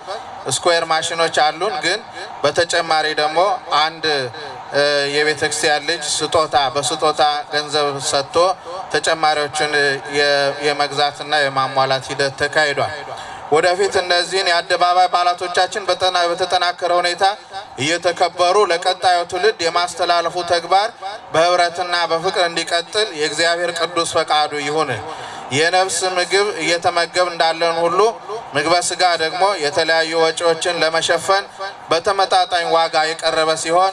ስኩዌር ማሽኖች አሉን። ግን በተጨማሪ ደግሞ አንድ የቤተክርስቲያን ልጅ በስጦታ ገንዘብ ሰጥቶ ተጨማሪዎችን የመግዛትና የማሟላት ሂደት ተካሂዷል። ወደፊት እነዚህን የአደባባይ በዓላቶቻችን በተጠናከረ ሁኔታ እየተከበሩ ለቀጣዩ ትውልድ የማስተላለፉ ተግባር በህብረትና በፍቅር እንዲቀጥል የእግዚአብሔር ቅዱስ ፈቃዱ ይሁን። የነፍስ ምግብ እየተመገብ እንዳለን ሁሉ ምግበ ስጋ ደግሞ የተለያዩ ወጪዎችን ለመሸፈን በተመጣጣኝ ዋጋ የቀረበ ሲሆን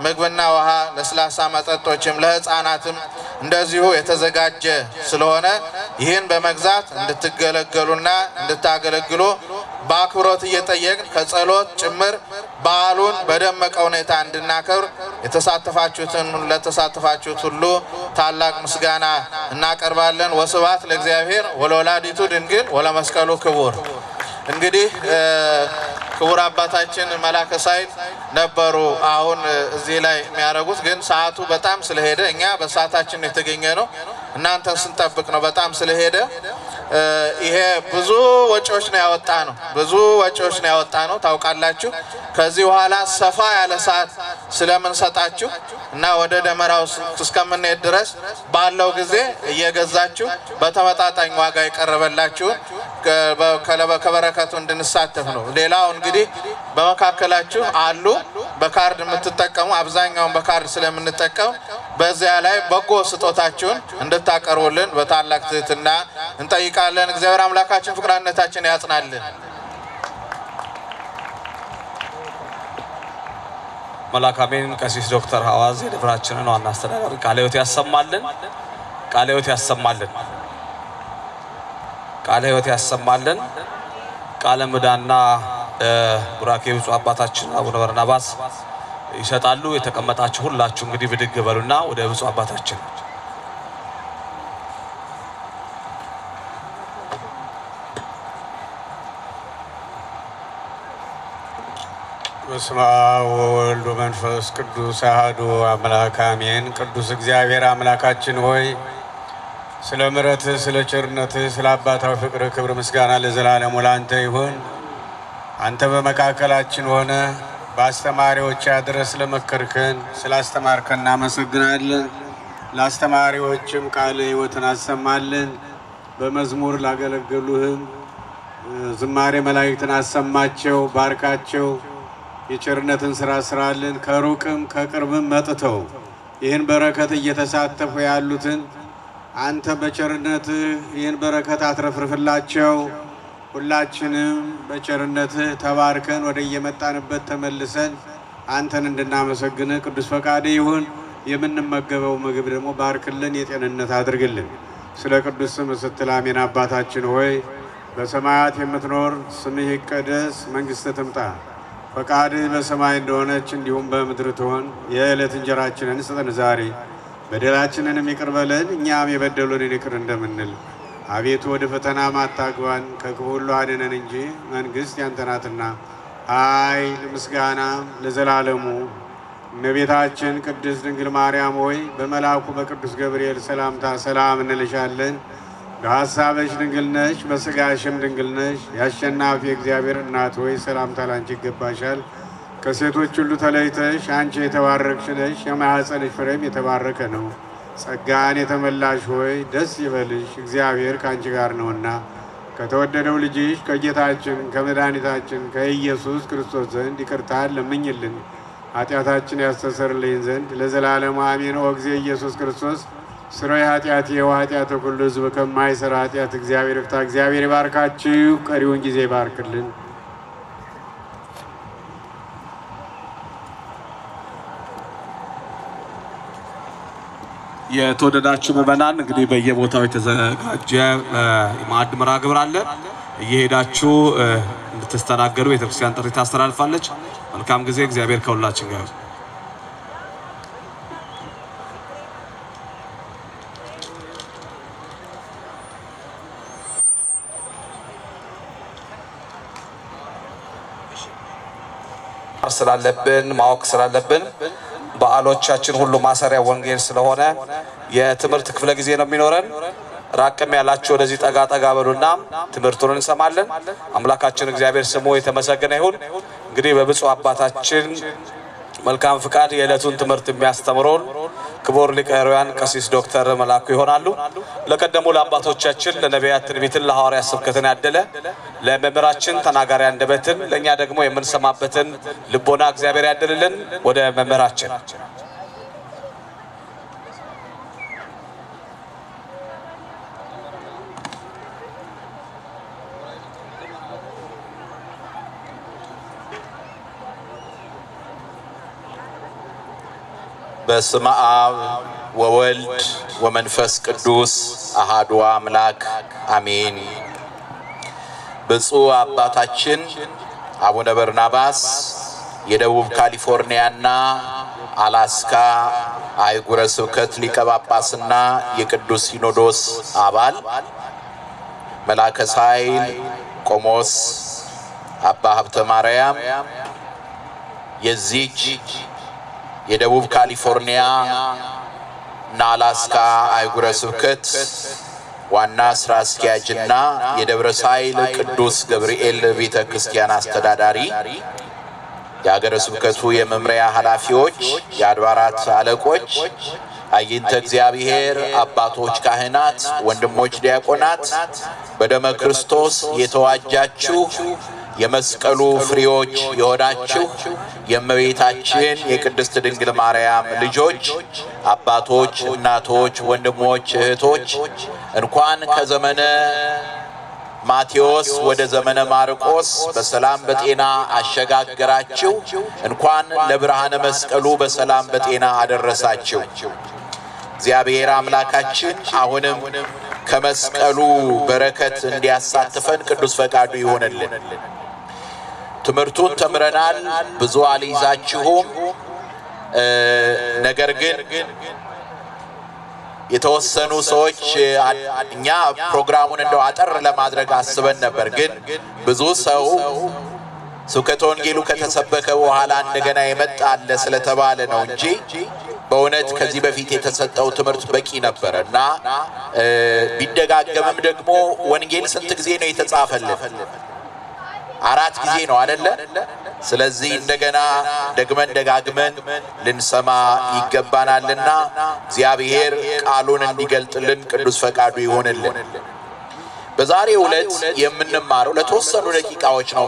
ምግብና ውሃ፣ ለስላሳ መጠጦችም ለህፃናትም እንደዚሁ የተዘጋጀ ስለሆነ ይህን በመግዛት እንድትገለገሉና እንድታገለግሉ በአክብሮት እየጠየቅን ከጸሎት ጭምር በዓሉን በደመቀ ሁኔታ እንድናከብር ለተሳተፋችሁት ሁሉ ታላቅ ምስጋና እናቀርባለን። ወስብሐት ለእግዚአብሔር ወለወላዲቱ ድንግል ወለመስቀሉ ክቡር። እንግዲህ ክቡር አባታችን መላከ ሳይል ነበሩ አሁን እዚህ ላይ የሚያደርጉት፣ ግን ሰዓቱ በጣም ስለሄደ እኛ በሰዓታችን የተገኘ ነው፣ እናንተን ስንጠብቅ ነው። በጣም ስለሄደ ይሄ ብዙ ወጪዎች ነው ያወጣ ነው ታውቃላችሁ። ከዚህ በኋላ ሰፋ ያለ ሰዓት ስለምንሰጣችሁ እና ወደ ደመራው እስከምንሄድ ድረስ ባለው ጊዜ እየገዛችሁ በተመጣጣኝ ዋጋ የቀረበላችሁን ከበረከቱ እንድንሳተፍ ነው። ሌላው እንግዲህ በመካከላችሁ አሉ በካርድ የምትጠቀሙ፣ አብዛኛውን በካርድ ስለምንጠቀም በዚያ ላይ በጎ ስጦታችሁን እንድታቀርቡልን በታላቅ ትህትና እንጠይቃለን። እግዚአብሔር አምላካችን ፍቅር አንድነታችን ያጽናልን። መልአከ አሜን ቀሲስ ዶክተር ሐዋዝ የደብራችንን ዋና አስተዳዳሪ ቃለ ሕይወት ያሰማልን። ቃለ ሕይወት ያሰማልን። ቃለ ሕይወት ያሰማልን። ቃለ ምዕዳንና ቡራኬ ብፁዕ አባታችን አቡነ በርናባስ ይሰጣሉ። የተቀመጣችሁ ሁላችሁ እንግዲህ ብድግ በሉና ወደ ብፁዕ አባታችን በስመ አብ ወወልድ ወመንፈስ ቅዱስ አሐዱ አምላክ አሜን። ቅዱስ እግዚአብሔር አምላካችን ሆይ ስለ ምሕረትህ፣ ስለ ቸርነትህ፣ ስለ አባታዊ ፍቅርህ ክብር ምስጋና ለዘላለሙ ላንተ ይሁን። አንተ በመካከላችን ሆነ በአስተማሪዎች አድረስ ለመከርከን ስላስተማርከን እናመሰግናለን። ለአስተማሪዎችም ቃል ሕይወትን አሰማልን። በመዝሙር ላገለገሉህም ዝማሬ መላእክትን አሰማቸው፣ ባርካቸው። የቸርነትን ስራ ስራልን። ከሩቅም ከቅርብም መጥተው ይህን በረከት እየተሳተፉ ያሉትን አንተ በቸርነትህ ይህን በረከት አትረፍርፍላቸው። ሁላችንም በቸርነትህ ተባርከን ወደ የመጣንበት ተመልሰን አንተን እንድናመሰግንህ ቅዱስ ፈቃድ ይሁን። የምንመገበው ምግብ ደግሞ ባርክልን፣ የጤንነት አድርግልን። ስለ ቅዱስ ስምህ ስትል አሜን። አባታችን ሆይ በሰማያት የምትኖር ስምህ ይቀደስ፣ መንግሥትህ ትምጣ፣ ፈቃድህ በሰማይ እንደሆነች እንዲሁም በምድር ትሆን። የዕለት እንጀራችንን ስጠን ዛሬ፣ በደላችንንም ይቅር በለን እኛም የበደሉንን ይቅር እንደምንል። አቤቱ ወደ ፈተና አታግባን፣ ከክፉ ሁሉ አድነን እንጂ መንግሥት ያንተ ናትና ኃይል፣ ምስጋና ለዘላለሙ። እመቤታችን ቅድስት ድንግል ማርያም ሆይ በመልአኩ በቅዱስ ገብርኤል ሰላምታ ሰላም እንልሻለን። በሐሳብሽ ድንግል ነሽ፣ በሥጋሽም ድንግል ነሽ። የአሸናፊ እግዚአብሔር እናት ሆይ ሰላምታ ላንቺ ይገባሻል። ከሴቶች ሁሉ ተለይተሽ አንቺ የተባረክሽ ነሽ፣ የማኅፀንሽ ፍሬም የተባረከ ነው። ጸጋን የተመላሽ ሆይ ደስ ይበልሽ፣ እግዚአብሔር ከአንቺ ጋር ነውና ከተወደደው ልጅሽ ከጌታችን ከመድኃኒታችን ከኢየሱስ ክርስቶስ ዘንድ ይቅርታን ለምኝልን ኃጢአታችን ያስተሰርልኝ ዘንድ ለዘላለሙ አሜን። ኦ ጊዜ ኢየሱስ ክርስቶስ ስራይ ኃጢአት የኃጢአት ሁሉ ሕዝብ ከማይሰራ ኃጢአት እግዚአብሔር ይፍታ። እግዚአብሔር ይባርካችሁ፣ ቀሪውን ጊዜ ይባርክልን። የተወደዳችሁ ምዕመናን እንግዲህ በየቦታው የተዘጋጀ ማዕድ መርሃ ግብር አለ። እየሄዳችሁ እንድትስተናገዱ ቤተክርስቲያን ጥሪ ታስተላልፋለች። መልካም ጊዜ። እግዚአብሔር ከሁላችን ጋር። ስላለብን ማወቅ ስላለብን በዓሎቻችን ሁሉ ማሰሪያ ወንጌል ስለሆነ የትምህርት ክፍለ ጊዜ ነው የሚኖረን። ራቅም ያላችሁ ወደዚህ ጠጋ ጠጋ በሉና ትምህርቱን እንሰማለን። አምላካችን እግዚአብሔር ስሙ የተመሰገነ ይሁን። እንግዲህ በብፁዕ አባታችን መልካም ፍቃድ የዕለቱን ትምህርት የሚያስተምሩን ክቡር ሊቀ ኅሩያን ቀሲስ ዶክተር መላኩ ይሆናሉ። ለቀደሙ ለአባቶቻችን ለነቢያት ትንቢትን ለሐዋርያት ስብከትን ያደለ ለመምህራችን ተናጋሪ አንደበትን ለእኛ ደግሞ የምንሰማበትን ልቦና እግዚአብሔር ያደልልን። ወደ መምህራችን በስመ አብ ወወልድ ወመንፈስ ቅዱስ አሐዱ አምላክ አሜን። ብፁዕ አባታችን አቡነ በርናባስ የደቡብ ካሊፎርኒያና አላስካ አህጉረ ስብከት ሊቀ ጳጳስና የቅዱስ ሲኖዶስ አባል መላከ ኃይል ቆሞስ አባ ሀብተ ማርያም የዚች የደቡብ ካሊፎርኒያ እና አላስካ አህጉረ ስብከት ዋና ስራ አስኪያጅና የደብረ ሳይል ቅዱስ ገብርኤል ቤተ ክርስቲያን አስተዳዳሪ፣ የሀገረ ስብከቱ የመምሪያ ኃላፊዎች፣ የአድባራት አለቆች፣ አይንተ እግዚአብሔር አባቶች ካህናት፣ ወንድሞች ዲያቆናት፣ በደመ ክርስቶስ የተዋጃችሁ የመስቀሉ ፍሬዎች የሆናችሁ የእመቤታችን የቅድስት ድንግል ማርያም ልጆች፣ አባቶች፣ እናቶች፣ ወንድሞች፣ እህቶች እንኳን ከዘመነ ማቴዎስ ወደ ዘመነ ማርቆስ በሰላም በጤና አሸጋገራችሁ። እንኳን ለብርሃነ መስቀሉ በሰላም በጤና አደረሳችሁ። እግዚአብሔር አምላካችን አሁንም ከመስቀሉ በረከት እንዲያሳትፈን ቅዱስ ፈቃዱ ይሆንልን። ትምህርቱን ተምረናል፣ ብዙ አልይዛችሁም። ነገር ግን የተወሰኑ ሰዎች እኛ ፕሮግራሙን እንደው አጠር ለማድረግ አስበን ነበር፣ ግን ብዙ ሰው ስብከተ ወንጌሉ ከተሰበከ በኋላ እንደገና የመጣለ ስለተባለ ነው እንጂ በእውነት ከዚህ በፊት የተሰጠው ትምህርት በቂ ነበር እና ቢደጋገምም ደግሞ ወንጌል ስንት ጊዜ ነው የተጻፈልን? 4 ጊዜ ነው አይደለ? ስለዚህ እንደገና ደግመን ደጋግመን ልንሰማ ይገባናልና እግዚአብሔር ቃሉን እንዲገልጥልን ቅዱስ ፈቃዱ ይሆንልን። በዛሬው ዕለት የምንማረው ለተወሰኑ ደቂቃዎች ነው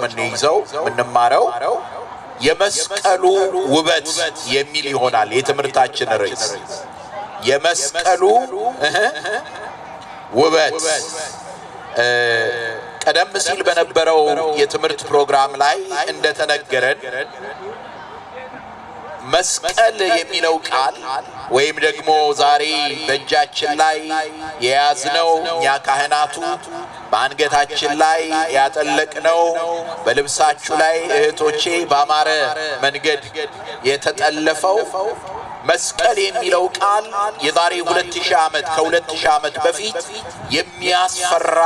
የምንማረው የመስቀሉ ውበት የሚል ይሆናል የትምህርታችን ርዕስ። የመስቀሉ ውበት ቀደም ሲል በነበረው የትምህርት ፕሮግራም ላይ እንደተነገረን መስቀል የሚለው ቃል ወይም ደግሞ ዛሬ በእጃችን ላይ የያዝነው እኛ ካህናቱ በአንገታችን ላይ ያጠለቅነው በልብሳችሁ ላይ እህቶቼ ባማረ መንገድ የተጠለፈው መስቀል የሚለው ቃል የዛሬ 2000 ዓመት ከ2000 ዓመት በፊት የሚያስፈራ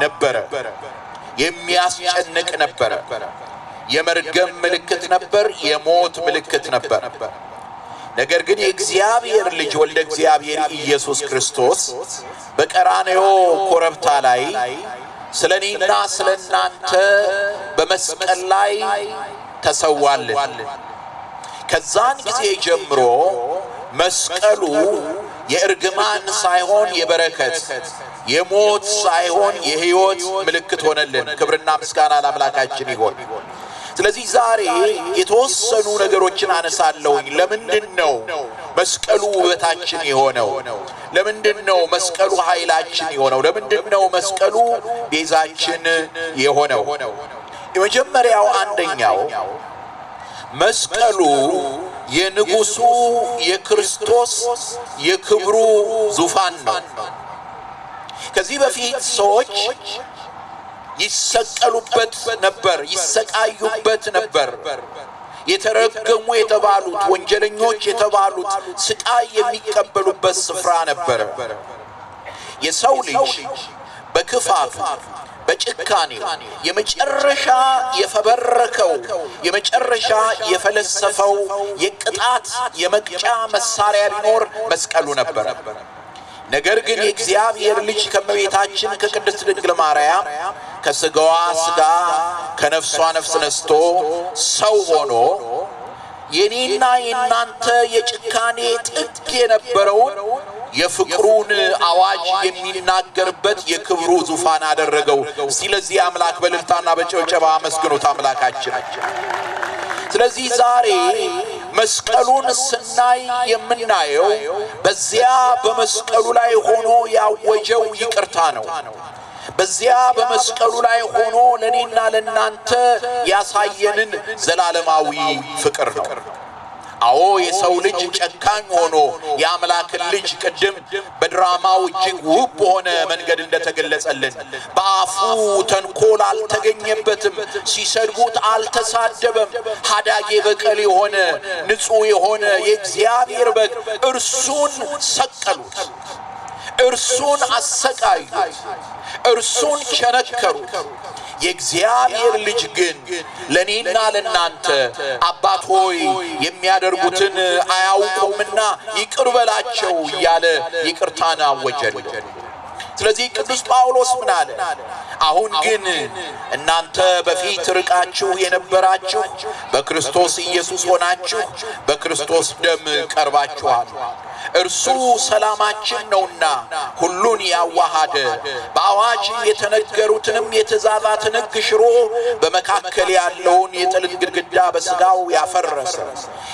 ነበረ፣ የሚያስጨንቅ ነበረ። የመርገም ምልክት ነበር፣ የሞት ምልክት ነበር። ነገር ግን የእግዚአብሔር ልጅ ወልደ እግዚአብሔር ኢየሱስ ክርስቶስ በቀራንዮ ኮረብታ ላይ ስለኔና ስለናንተ በመስቀል ላይ ተሰዋልን። ከዛን ጊዜ ጀምሮ መስቀሉ የእርግማን ሳይሆን የበረከት፣ የሞት ሳይሆን የሕይወት ምልክት ሆነልን። ክብርና ምስጋና ለአምላካችን ይሁን። ስለዚህ ዛሬ የተወሰኑ ነገሮችን አነሳለሁኝ። ለምንድነው መስቀሉ ውበታችን የሆነው? ለምንድነው መስቀሉ ኃይላችን የሆነው? ለምንድነው መስቀሉ ቤዛችን የሆነው? የመጀመሪያው አንደኛው መስቀሉ የንጉሱ የክርስቶስ የክብሩ ዙፋን ነው። ከዚህ በፊት ሰዎች ይሰቀሉበት ነበር፣ ይሰቃዩበት ነበር። የተረገሙ የተባሉት ወንጀለኞች የተባሉት ስቃይ የሚቀበሉበት ስፍራ ነበር። የሰው ልጅ በክፋቱ በጭካኔው የመጨረሻ የፈበረከው የመጨረሻ የፈለሰፈው የቅጣት የመቅጫ መሳሪያ ቢኖር መስቀሉ ነበር። ነገር ግን የእግዚአብሔር ልጅ ከመቤታችን ከቅድስት ድንግል ማርያም ከስጋዋ ስጋ ከነፍሷ ነፍስ ነስቶ ሰው ሆኖ የኔና የናንተ የጭካኔ ጥግ የነበረውን የፍቅሩን አዋጅ የሚናገርበት የክብሩ ዙፋን አደረገው። ስለዚህ አምላክ በእልልታና በጭብጨባ አመስግኑት አምላካችን። ስለዚህ ዛሬ መስቀሉን ስናይ የምናየው በዚያ በመስቀሉ ላይ ሆኖ ያወጀው ይቅርታ ነው። በዚያ በመስቀሉ ላይ ሆኖ ለኔና ለናንተ ያሳየንን ዘላለማዊ ፍቅር ነው። አዎ የሰው ልጅ ጨካኝ ሆኖ የአምላክን ልጅ ቅድም በድራማው እጅግ ውብ በሆነ መንገድ እንደተገለጸልን በአፉ ተንኮል አልተገኘበትም፣ ሲሰድቡት አልተሳደበም። ሀዳጌ በቀል የሆነ ንጹሕ የሆነ የእግዚአብሔር በግ እርሱን ሰቀሉት፣ እርሱን አሰቃዩት፣ እርሱን ቸነከሩት። የእግዚአብሔር ልጅ ግን ለኔና ለናንተ አባት ሆይ የሚያደርጉትን አያውቁምና ይቅር በላቸው እያለ ይቅርታን አወጀልን። ስለዚህ ቅዱስ ጳውሎስ ምን አለ? አሁን ግን እናንተ በፊት ርቃችሁ የነበራችሁ በክርስቶስ ኢየሱስ ሆናችሁ በክርስቶስ ደም ቀርባችኋል። እርሱ ሰላማችን ነውና ሁሉን ያዋሃደ በአዋጅ የተነገሩትንም የትእዛዛትን ሕግ ሽሮ በመካከል ያለውን የጥልን ግድግዳ በሥጋው ያፈረሰ፣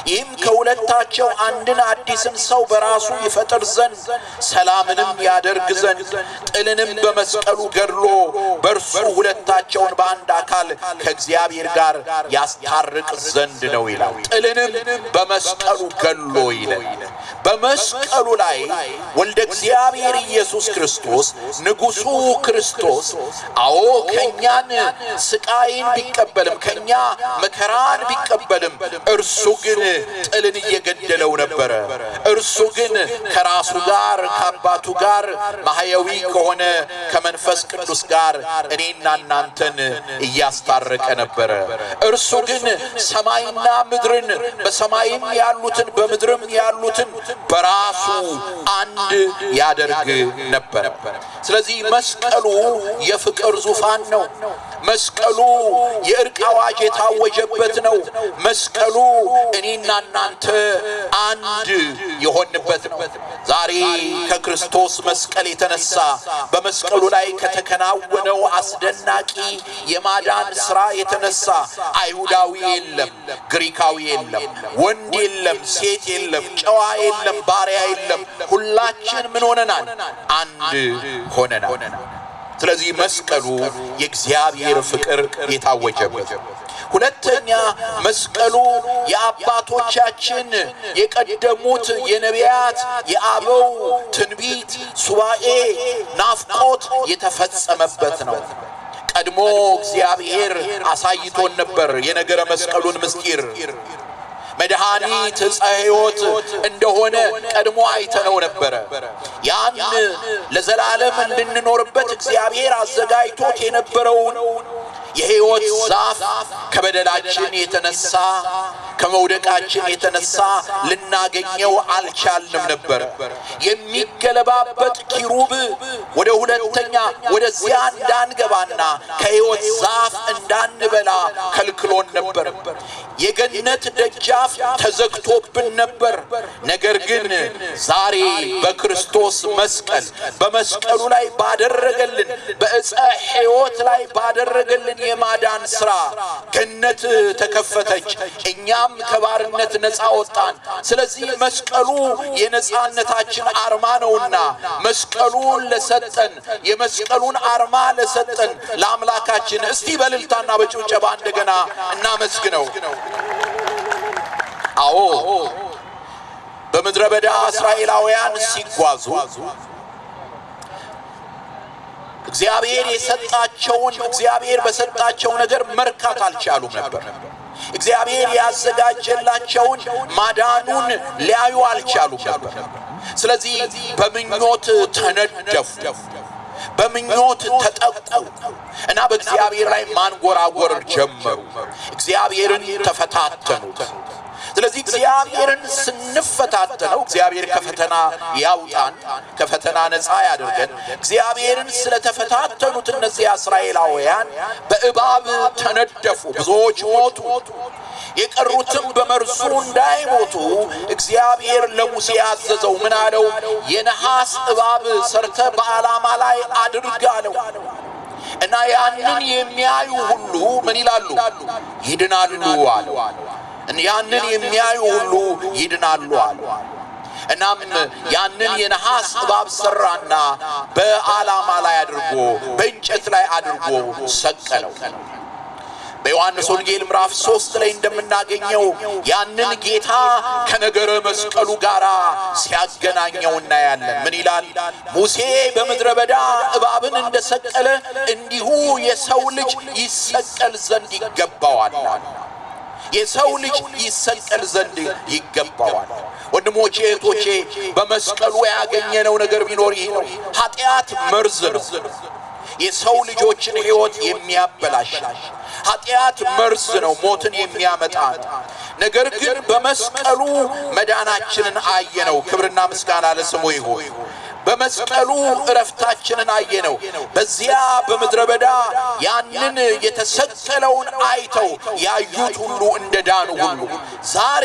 ይህም ከሁለታቸው አንድን አዲስን ሰው በራሱ ይፈጥር ዘንድ ሰላምንም ያደርግ ዘንድ ጥልንም በመስቀሉ ገድሎ በእርሱ ሁለታቸውን በአንድ አካል ከእግዚአብሔር ጋር ያስታርቅ ዘንድ ነው ይላል። ጥልንም በመስቀሉ ገድሎ ይላል። በመስቀሉ ላይ ወልደ እግዚአብሔር ኢየሱስ ክርስቶስ ንጉሱ ክርስቶስ አዎ ከኛን ስቃይን ቢቀበልም ከኛ መከራን ቢቀበልም እርሱ ግን ጥልን እየገደለው ነበረ። እርሱ ግን ከራሱ ጋር ከአባቱ ጋር ማህያዊ ከሆነ ከመንፈስ ቅዱስ ጋር እኔና እናንተን እያስታረቀ ነበረ። እርሱ ግን ሰማይና ምድርን በሰማይም ያሉትን በምድርም ያሉትን በራሱ አንድ ያደርግ ነበር። ስለዚህ መስቀሉ የፍቅር ዙፋን ነው። መስቀሉ የእርቅ አዋጅ የታወጀበት ነው። መስቀሉ እኔና እናንተ አንድ የሆንበት ነው። ዛሬ ከክርስቶስ መስቀል የተነሳ በመስቀሉ ላይ ከተከናወነው አስደናቂ የማዳን ሥራ የተነሳ አይሁዳዊ የለም፣ ግሪካዊ የለም፣ ወንድ የለም፣ ሴት የለም፣ ጨዋ የለም፣ ባሪያ የለም። ሁላችን ምን ሆነናል? አንድ ሆነናል። ስለዚህ መስቀሉ የእግዚአብሔር ፍቅር የታወጀበት። ሁለተኛ መስቀሉ የአባቶቻችን የቀደሙት የነቢያት የአበው ትንቢት ሱባኤ ናፍቆት የተፈጸመበት ነው። ቀድሞ እግዚአብሔር አሳይቶን ነበር የነገረ መስቀሉን ምስጢር። መድኃኒት ዕፀ ሕይወት እንደሆነ ቀድሞ አይተነው ነበረ። ያን ለዘላለም እንድንኖርበት እግዚአብሔር አዘጋጅቶት የነበረውን የሕይወት ዛፍ ከበደላችን የተነሳ ከመውደቃችን የተነሳ ልናገኘው አልቻልንም ነበር። የሚገለባበት ኪሩብ ወደ ሁለተኛ ወደዚያ እንዳንገባና ከሕይወት ዛፍ እንዳንበላ ከልክሎን ነበር። የገነት ደጃፍ ተዘግቶብን ነበር። ነገር ግን ዛሬ በክርስቶስ መስቀል በመስቀሉ ላይ ባደረገልን በዕፀ ሕይወት ላይ ባደረገልን የማዳን ሥራ ገነት ተከፈተች። እኛም ከባርነት ነፃ ወጣን። ስለዚህ መስቀሉ የነፃነታችን አርማ ነውና መስቀሉን ለሰጠን የመስቀሉን አርማ ለሰጠን ለአምላካችን እስቲ በእልልታና በጭብጨባ እንደገና እናመስግነው። አዎ በምድረ በዳ እስራኤላውያን ሲጓዙ እግዚአብሔር የሰጣቸውን እግዚአብሔር በሰጣቸው ነገር መርካት አልቻሉም ነበር። እግዚአብሔር ያዘጋጀላቸውን ማዳኑን ሊያዩ አልቻሉም ነበር። ስለዚህ በምኞት ተነደፉ፣ በምኞት ተጠቁ እና በእግዚአብሔር ላይ ማንጎራጎር ጀመሩ። እግዚአብሔርን ተፈታተኑት። ስለዚህ እግዚአብሔርን ስንፈታተነው እግዚአብሔር ከፈተና ያውጣን፣ ከፈተና ነፃ ያድርገን። እግዚአብሔርን ስለተፈታተኑት እነዚህ እስራኤላውያን በእባብ ተነደፉ፣ ብዙዎች ሞቱ። የቀሩትም በመርሱ እንዳይሞቱ እግዚአብሔር ለሙሴ ያዘዘው ምን አለው? የነሐስ እባብ ሰርተ በዓላማ ላይ አድርግ አለው። እና ያንን የሚያዩ ሁሉ ምን ይላሉ? ይድናሉ አለው። ያንን የሚያዩ ሁሉ ይድናሉ አሉ። እናም ያንን የነሐስ እባብ ሰራና በዓላማ ላይ አድርጎ በእንጨት ላይ አድርጎ ሰቀለው። በዮሐንስ ወንጌል ምዕራፍ 3 ላይ እንደምናገኘው ያንን ጌታ ከነገረ መስቀሉ ጋር ሲያገናኘው እናያለን። ምን ይላል? ሙሴ በምድረ በዳ እባብን እንደሰቀለ እንዲሁ የሰው ልጅ ይሰቀል ዘንድ ይገባዋል። የሰው ልጅ ይሰቀል ዘንድ ይገባዋል። ወንድሞቼ እህቶቼ፣ በመስቀሉ ያገኘነው ነገር ቢኖር ይህ ነው። ኃጢአት መርዝ ነው፣ የሰው ልጆችን ሕይወት የሚያበላሽ። ኃጢአት መርዝ ነው፣ ሞትን የሚያመጣ። ነገር ግን በመስቀሉ መዳናችንን አየነው። ክብርና ምስጋና ለስሙ ይሁን። በመስቀሉ እረፍታችንን አየነው። በዚያ በምድረ በዳ ያንን የተሰቀለውን አይተው ያዩት ሁሉ እንደዳኑ ሁሉ ዛሬ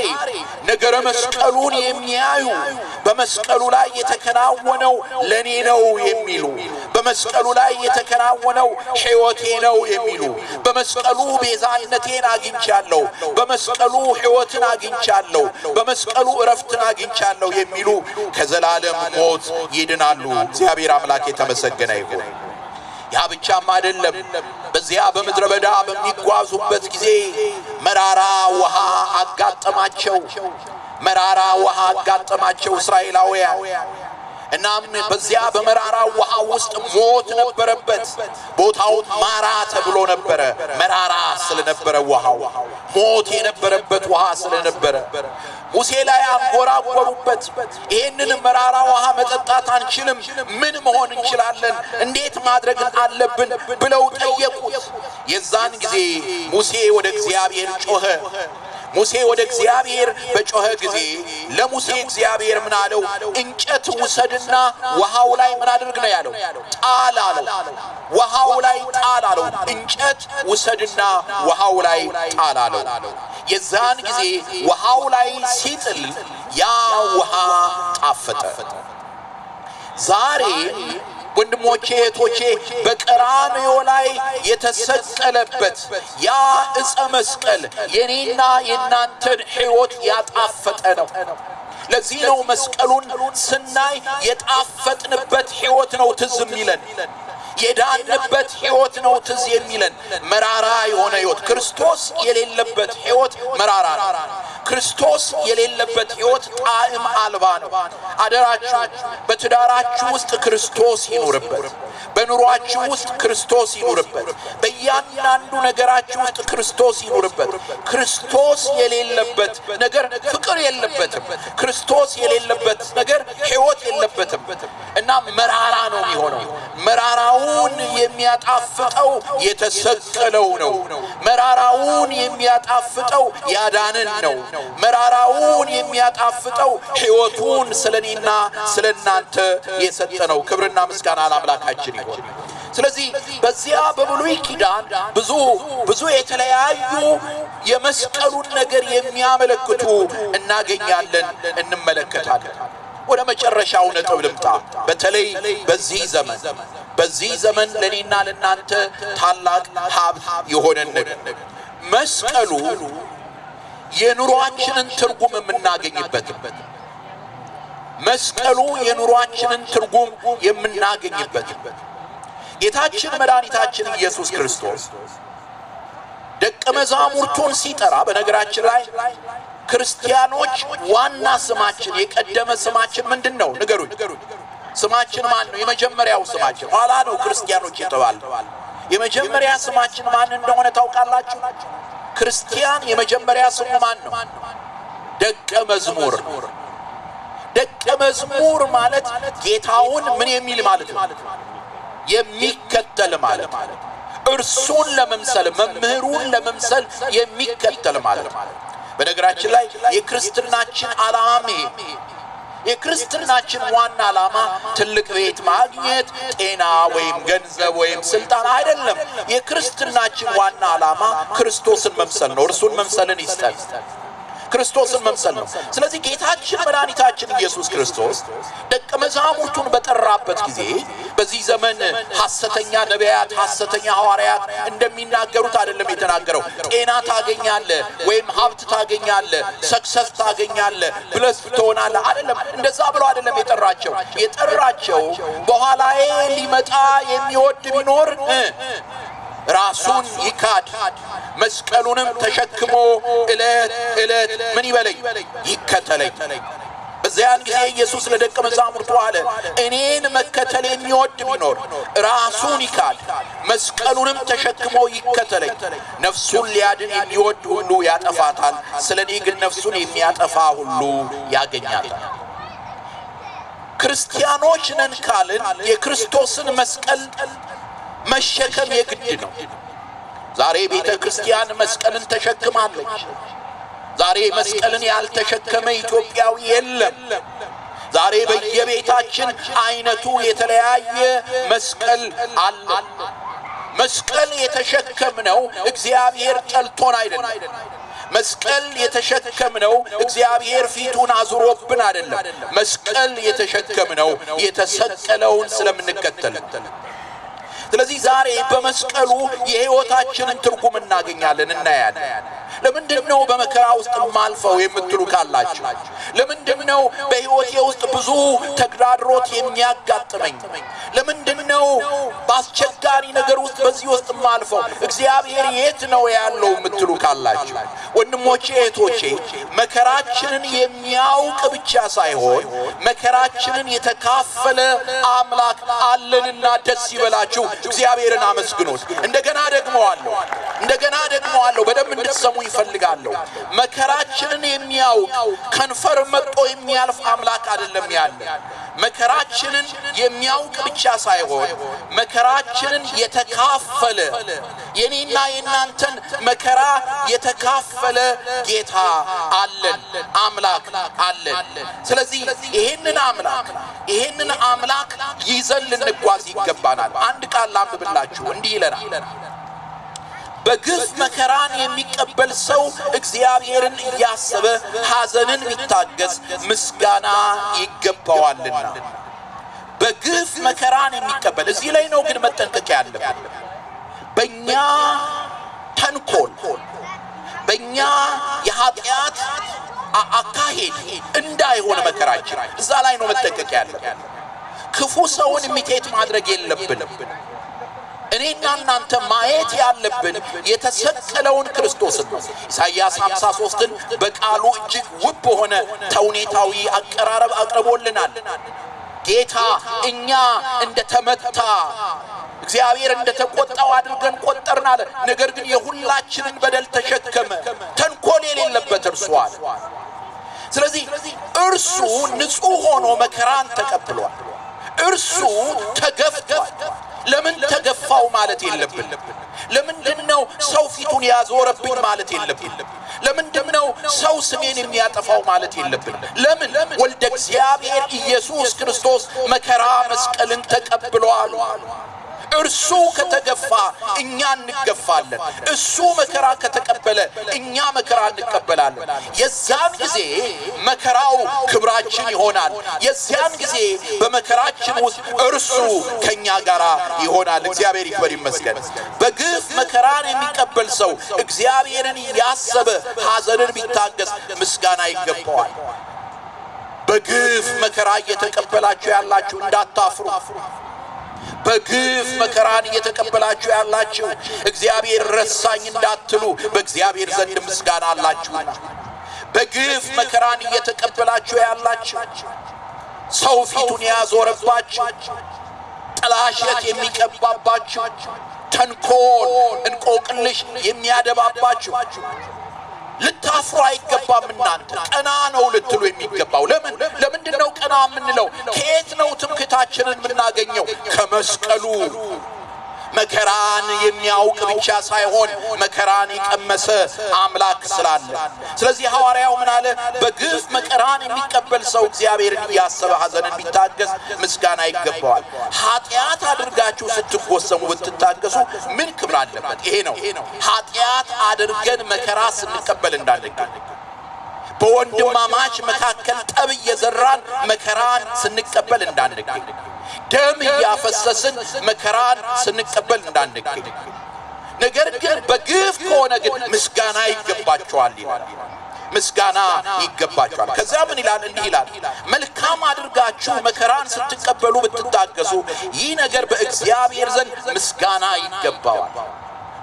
ነገረ መስቀሉን የሚያዩ በመስቀሉ ላይ የተከናወነው ለኔ ነው የሚሉ፣ በመስቀሉ ላይ የተከናወነው ሕይወቴ ነው የሚሉ፣ በመስቀሉ ቤዛነቴን አግኝቻለሁ፣ በመስቀሉ ሕይወትን አግኝቻለሁ፣ በመስቀሉ እረፍትን አግኝቻለሁ የሚሉ ከዘላለም ሞት ይድናሉ። እግዚአብሔር አምላክ የተመሰገነ ይሁን። ያ ብቻም አይደለም። በዚያ በምድረ በዳ በሚጓዙበት ጊዜ መራራ ውሃ አጋጠማቸው። መራራ ውሃ አጋጠማቸው እስራኤላውያን። እናም በዚያ በመራራ ውሃ ውስጥ ሞት ነበረበት። ቦታው ማራ ተብሎ ነበረ። መራራ ስለነበረ ውሃው ሞት የነበረበት ውሃ ስለነበረ ሙሴ ላይ አንጎራጎሩበት። ይህንን መራራ ውሃ መጠጣት አንችልም፣ ምን መሆን እንችላለን? እንዴት ማድረግ አለብን ብለው ጠየቁት። የዛን ጊዜ ሙሴ ወደ እግዚአብሔር ጮኸ። ሙሴ ወደ እግዚአብሔር በጮኸ ጊዜ ለሙሴ እግዚአብሔር ምን አለው? እንጨት ውሰድና ውሃው ላይ ምን አድርግ ነው ያለው? ጣል አለው። ውሃው ላይ ጣል አለው። እንጨት ውሰድና ውሃው ላይ ጣል አለው። የዛን ጊዜ ውሃው ላይ ሲጥል ያ ውሃ ጣፈጠ። ዛሬ ወንድሞቼ እህቶቼ በቀራንዮ ላይ የተሰቀለበት ያ ዕፀ መስቀል የኔና የናንተን ሕይወት ያጣፈጠ ነው። ለዚህ ነው መስቀሉን ስናይ የጣፈጥንበት ሕይወት ነው ትዝ የሚለን፣ የዳንበት ሕይወት ነው ትዝ የሚለን። መራራ የሆነ ሕይወት ክርስቶስ የሌለበት ሕይወት መራራ ነው። ክርስቶስ የሌለበት ሕይወት ጣዕም አልባ ነው። አደራችሁ በትዳራችሁ ውስጥ ክርስቶስ ይኑርበት። በኑሯችሁ ውስጥ ክርስቶስ ይኑርበት። በእያንዳንዱ ነገራችሁ ውስጥ ክርስቶስ ይኑርበት። ክርስቶስ የሌለበት ነገር ፍቅር የለበትም። ክርስቶስ የሌለበት ነገር ሕይወት የለበትም እና መራራ ነው የሚሆነው። መራራውን የሚያጣፍጠው የተሰቀለው ነው። መራራውን የሚያጣፍጠው ያዳነን ነው። መራራውን የሚያጣፍጠው ሕይወቱን ስለኔና ስለናንተ የሰጠነው። ክብርና ምስጋና ለአምላካችን ይሁን። ስለዚህ በዚያ በብሉይ ኪዳን ብዙ የተለያዩ የመስቀሉን ነገር የሚያመለክቱ እናገኛለን፣ እንመለከታለን። ወደ መጨረሻው ነጥብ ልምጣ። በተለይ በዚህ ዘመን ለኔና ለናንተ ታላቅ ሀብት የሆነን ነገር መስቀሉ የኑሯችንን ትርጉም የምናገኝበት፣ መስቀሉ የኑሯችንን ትርጉም የምናገኝበት ጌታችን መድኃኒታችን ኢየሱስ ክርስቶስ ደቀ መዛሙርቱን ሲጠራ፣ በነገራችን ላይ ክርስቲያኖች ዋና ስማችን የቀደመ ስማችን ምንድን ነው? ንገሩኝ። ስማችን ማን ነው? የመጀመሪያው ስማችን ኋላ ነው ክርስቲያኖች የተባልነው። የመጀመሪያ ስማችን ማን እንደሆነ ታውቃላችሁ? ክርስቲያን የመጀመሪያ ስሙ ማን ነው? ደቀ መዝሙር። ደቀ መዝሙር ማለት ጌታውን ምን የሚል ማለት ነው? የሚከተል ማለት ነው። እርሱን ለመምሰል መምህሩን ለመምሰል የሚከተል ማለት ነው። በነገራችን ላይ የክርስትናችን ዓላማ የክርስትናችን ዋና ዓላማ ትልቅ ቤት ማግኘት፣ ጤና ወይም ገንዘብ ወይም ስልጣን አይደለም። የክርስትናችን ዋና ዓላማ ክርስቶስን መምሰል ነው። እርሱን መምሰልን ይስጠን። ክርስቶስን መምሰል ነው። ስለዚህ ጌታችን መድኃኒታችን ኢየሱስ ክርስቶስ ደቀ መዛሙርቱን በጠራበት ጊዜ በዚህ ዘመን ሐሰተኛ ነቢያት፣ ሐሰተኛ ሐዋርያት እንደሚናገሩት አይደለም የተናገረው። ጤና ታገኛለህ ወይም ሀብት ታገኛለህ፣ ሰክሰስ ታገኛለህ፣ ብለስ ትሆናለህ አይደለም። እንደዛ ብሎ አይደለም የጠራቸው በኋላዬ ሊመጣ የሚወድ ቢኖር ራሱን ይካድ፣ መስቀሉንም ተሸክሞ ዕለት ምን ይበለኝ? ይከተለኝ። በዚያን ጊዜ ኢየሱስ ለደቀ መዛሙርቱ አለ፣ እኔን መከተል የሚወድ ቢኖር ራሱን ይካድ፣ መስቀሉንም ተሸክሞ ይከተለኝ። ነፍሱን ሊያድን የሚወድ ሁሉ ያጠፋታል፣ ስለኔ ግን ነፍሱን የሚያጠፋ ሁሉ ያገኛታል። ክርስቲያኖች ነን ካልን የክርስቶስን መስቀል መሸከም የግድ ነው። ዛሬ ቤተ ክርስቲያን መስቀልን ተሸክማለች። ዛሬ መስቀልን ያልተሸከመ ኢትዮጵያዊ የለም። ዛሬ በየቤታችን አይነቱ የተለያየ መስቀል አለ። መስቀል የተሸከምነው እግዚአብሔር ጠልቶን አይደለም። መስቀል የተሸከምነው እግዚአብሔር ፊቱን አዙሮብን አይደለም። መስቀል የተሸከምነው የተሰቀለውን ስለምንከተል። ስለዚህ ዛሬ በመስቀሉ የሕይወታችንን ትርጉም እናገኛለን፣ እናያለን። ለምንድነው በመከራ ውስጥ ማልፈው የምትሉ ካላችሁ፣ ለምንድነው በሕይወቴ ውስጥ ብዙ ተግዳሮት የሚያጋጥመኝ? ለምንድነው በአስቸጋሪ ነገር ውስጥ በዚህ ውስጥ ማልፈው? እግዚአብሔር የት ነው ያለው የምትሉ ካላችሁ፣ ወንድሞቼ እህቶቼ፣ መከራችንን የሚያውቅ ብቻ ሳይሆን መከራችንን የተካፈለ አምላክ አለንና ደስ ይበላችሁ፣ እግዚአብሔርን አመስግኑት። እንደገና ደግመዋለሁ፣ በደንብ እንድትሰሙ ይፈልጋለሁ። መከራችንን የሚያውቅ ከንፈር መጥቶ የሚያልፍ አምላክ አይደለም ያለ። መከራችንን የሚያውቅ ብቻ ሳይሆን መከራችንን የተካፈለ የኔና የናንተን መከራ የተካፈለ ጌታ አለን፣ አምላክ አለን። ስለዚህ ይሄንን አምላክ ይዘን ልንጓዝ ይገባናል። አንድ ቃል ላንብብላችሁ፣ እንዲህ ይለናል በግፍ መከራን የሚቀበል ሰው እግዚአብሔርን እያሰበ ሐዘንን ቢታገስ ምስጋና ይገባዋልና። በግፍ መከራን የሚቀበል እዚህ ላይ ነው ግን መጠንቀቅ ያለብን። በእኛ ተንኮል በእኛ የኃጢአት አካሄድ እንዳይሆን መከራችን እዛ ላይ ነው መጠንቀቅ ያለብን። ክፉ ሰውን ኢሚቴት ማድረግ የለብንም። እኔና እናንተ ማየት ያለብን የተሰቀለውን ክርስቶስን ነው። ኢሳይያስ 53ን በቃሉ እጅግ ውብ በሆነ ተውኔታዊ አቀራረብ አቅርቦልናል። ጌታ እኛ እንደተመታ እግዚአብሔር እንደተቆጣው አድርገን ቆጠርናል። ነገር ግን የሁላችንን በደል ተሸከመ፣ ተንኮል የሌለበት እርሱ አለ። ስለዚህ እርሱ ንጹሕ ሆኖ መከራን ተቀብሏል። እርሱ ተገፍቷል። ለምን ተገፋው ማለት የለብን። ለምንድነው ሰው ፊቱን ያዞረብኝ ማለት የለብን። ለምንድነው ሰው ስሜን የሚያጠፋው ማለት የለብን። ለምን ወልደ እግዚአብሔር ኢየሱስ ክርስቶስ መከራ መስቀልን ተቀብሏል። እርሱ ከተገፋ እኛ እንገፋለን። እሱ መከራ ከተቀበለ እኛ መከራ እንቀበላለን። የዛን ጊዜ መከራው ክብራችን ይሆናል። የዛን ጊዜ በመከራችን ውስጥ እርሱ ከኛ ጋር ይሆናል። እግዚአብሔር ይክበር ይመስገን። በግፍ መከራን የሚቀበል ሰው እግዚአብሔርን ያሰበ ሐዘንን ቢታገስ ምስጋና ይገባዋል። በግፍ መከራ እየተቀበላችሁ ያላችሁ እንዳታፍሩ። በግፍ መከራን እየተቀበላችሁ ያላችሁ እግዚአብሔር ረሳኝ እንዳትሉ በእግዚአብሔር ዘንድ ምስጋና አላችሁና። በግፍ መከራን እየተቀበላችሁ ያላችሁ ሰው ፊቱን ያዞረባችሁ፣ ጥላሸት የሚቀባባችሁ፣ ተንኮል እንቆቅልሽ የሚያደባባችሁ ልታፍሩ አይገባም። እናንተ ቀና ነው ልትሉ የሚገባው ለምንድነው ቀና የምንለው? ከየት ነው ትምክህታችንን የምናገኘው? ከመስቀሉ። መከራን የሚያውቅ ብቻ ሳይሆን መከራን የቀመሰ አምላክ ስላለ። ስለዚህ ሐዋርያው ምን አለ? በግፍ መከራን የሚቀበል ሰው እግዚአብሔርን እያሰበ ሐዘንን ቢታገስ ምስጋና ይገባዋል። ኃጢአት አድርጋችሁ ስትጎሰሙ ብትታገሱ ምን ክብር አለበት? ይሄ ነው ኃጢአት አድርገን መከራ ስንቀበል እንዳንገኝ። በወንድማማች መካከል ጠብ እየዘራን መከራን ስንቀበል እንዳንገኝ። ደም ያፈሰስን መከራን ስንቀበል እንዳንገኝ። ነገር ግን በግፍ ከሆነ ግን ምስጋና ይገባቸዋል ይላል። ምስጋና ይገባቸዋል። ከዛ ምን ይላል? እንዲህ ይላል፣ መልካም አድርጋችሁ መከራን ስትቀበሉ ብትታገሱ ይህ ነገር በእግዚአብሔር ዘንድ ምስጋና ይገባዋል።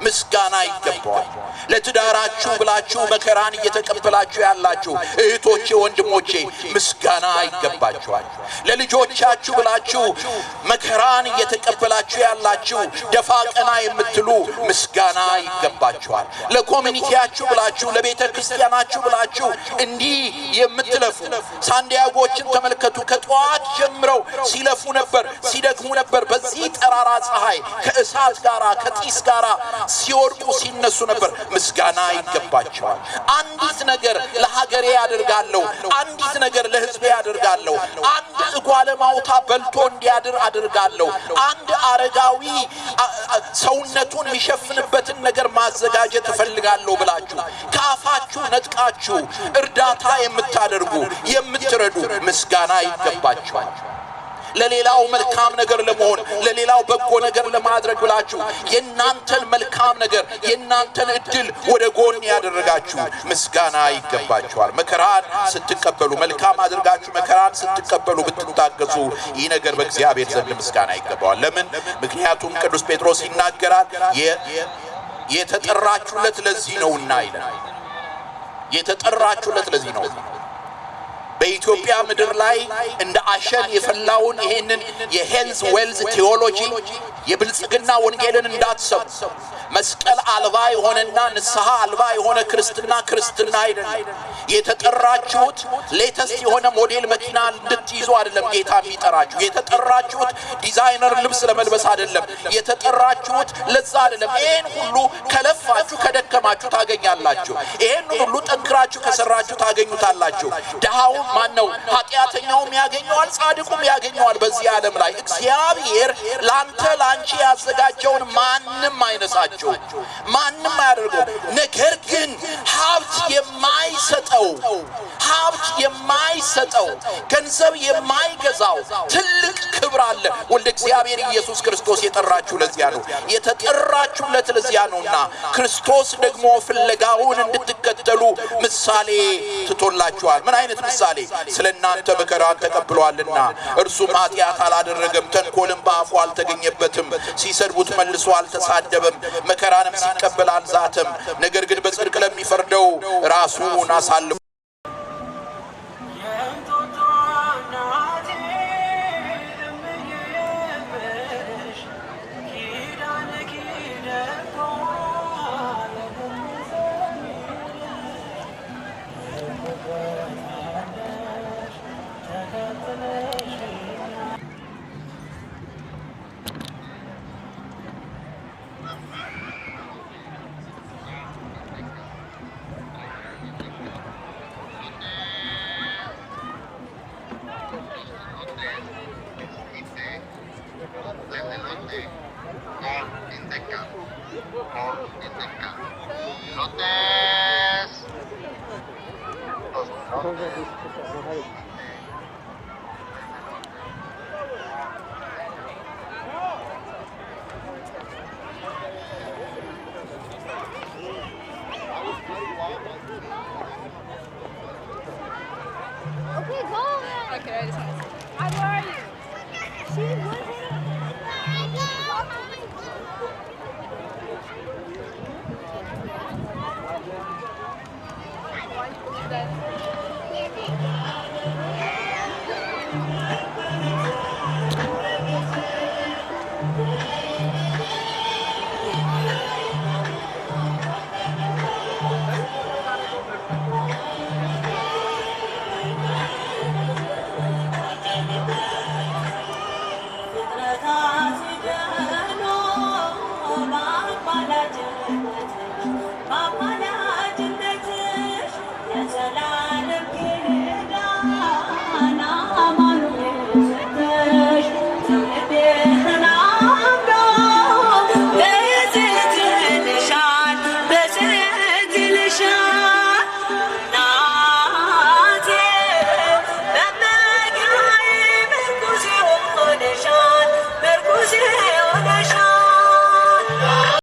ምስጋና ይገባዋል። ለትዳራችሁ ብላችሁ መከራን እየተቀበላችሁ ያላችሁ እህቶቼ፣ ወንድሞቼ ምስጋና ይገባችኋል። ለልጆቻችሁ ብላችሁ መከራን እየተቀበላችሁ ያላችሁ ደፋ ቀና የምትሉ ምስጋና ይገባችኋል። ለኮሚኒቲያችሁ ብላችሁ ለቤተ ክርስቲያናችሁ ብላችሁ እንዲህ የምትለፉ ሳንዲያጎችን ተመልከቱ። ከጠዋት ጀምረው ሲለፉ ነበር፣ ሲደክሙ ነበር። በዚህ ጠራራ ፀሐይ ከእሳት ጋራ ከጢስ ጋራ ሲወርቁ ሲነሱ ነበር። ምስጋና ይገባቸዋል። አንዲት ነገር ለሀገሬ ያደርጋለሁ፣ አንዲት ነገር ለሕዝቤ ያደርጋለሁ፣ አንድ እጓለ ማውታ በልቶ እንዲያድር አደርጋለሁ፣ አንድ አረጋዊ ሰውነቱን የሚሸፍንበትን ነገር ማዘጋጀት እፈልጋለሁ ብላችሁ ከአፋችሁ ነጥቃችሁ እርዳታ የምታደርጉ የምትረዱ ምስጋና ይገባቸዋል። ለሌላው መልካም ነገር ለመሆን ለሌላው በጎ ነገር ለማድረግ ብላችሁ የናንተን መልካም ነገር የናንተን እድል ወደ ጎን ያደረጋችሁ ምስጋና ይገባችኋል። መከራን ስትቀበሉ መልካም አድርጋችሁ መከራን ስትቀበሉ ብትታገሱ ይህ ነገር በእግዚአብሔር ዘንድ ምስጋና ይገባዋል። ለምን? ምክንያቱም ቅዱስ ጴጥሮስ ይናገራል፣ የተጠራችሁለት ለዚህ ነውና ይላል። የተጠራችሁለት ለዚህ ነው። በኢትዮጵያ ምድር ላይ እንደ አሸን የፈላውን ይሄንን የሄልዝ ዌልዝ ቴዎሎጂ የብልጽግና ወንጌልን እንዳትሰሙ። መስቀል አልባ የሆነና ንስሐ አልባ የሆነ ክርስትና አይደለም። የተጠራችሁት ሌተስት የሆነ ሞዴል መኪና እንድትይዙ አይደለም ጌታ የሚጠራችሁ። የተጠራችሁት ዲዛይነር ልብስ ለመልበስ አይደለም። የተጠራችሁት ለዛ አይደለም። ይሄን ሁሉ ከለፋችሁ ከደከማችሁ ታገኛላችሁ። ይሄን ሁሉ ጠንክራችሁ ከሰራችሁ ታገኙታላችሁ። ደሃው ማነው? ኃጢአተኛውም ያገኘዋል፣ ጻድቁም ያገኘዋል። በዚህ ዓለም ላይ እግዚአብሔር ላንተ ላንቺ ያዘጋጀውን ማንም አይነሳችሁ፣ ማንም አያደርገው። ነገር ግን ሀብት የማይሰጠው ገንዘብ የማይገዛው ትልቅ ክብር አለ። ወልደ እግዚአብሔር ኢየሱስ ክርስቶስ የጠራችሁ ለዚያ ነው። የተጠራችሁለት ለዚያ ነውና ክርስቶስ ደግሞ ፍለጋውን እንድትከተሉ ምሳሌ ትቶላችኋል። ምን አይነት ምሳሌ? ስለናንተ መከራን ተቀብሏልና እርሱም ኃጢአት አላደረገም፣ ተንኮልም በአፉ አልተገኘበትም፣ ሲሰድቡት መልሶ አልተሳደበም፣ መከራንም ሲቀበል አልዛተም። ነገር ግን በጽድቅ ለሚፈርደው ራሱን አሳልፎ Okay, go. Okay, I just. How are you?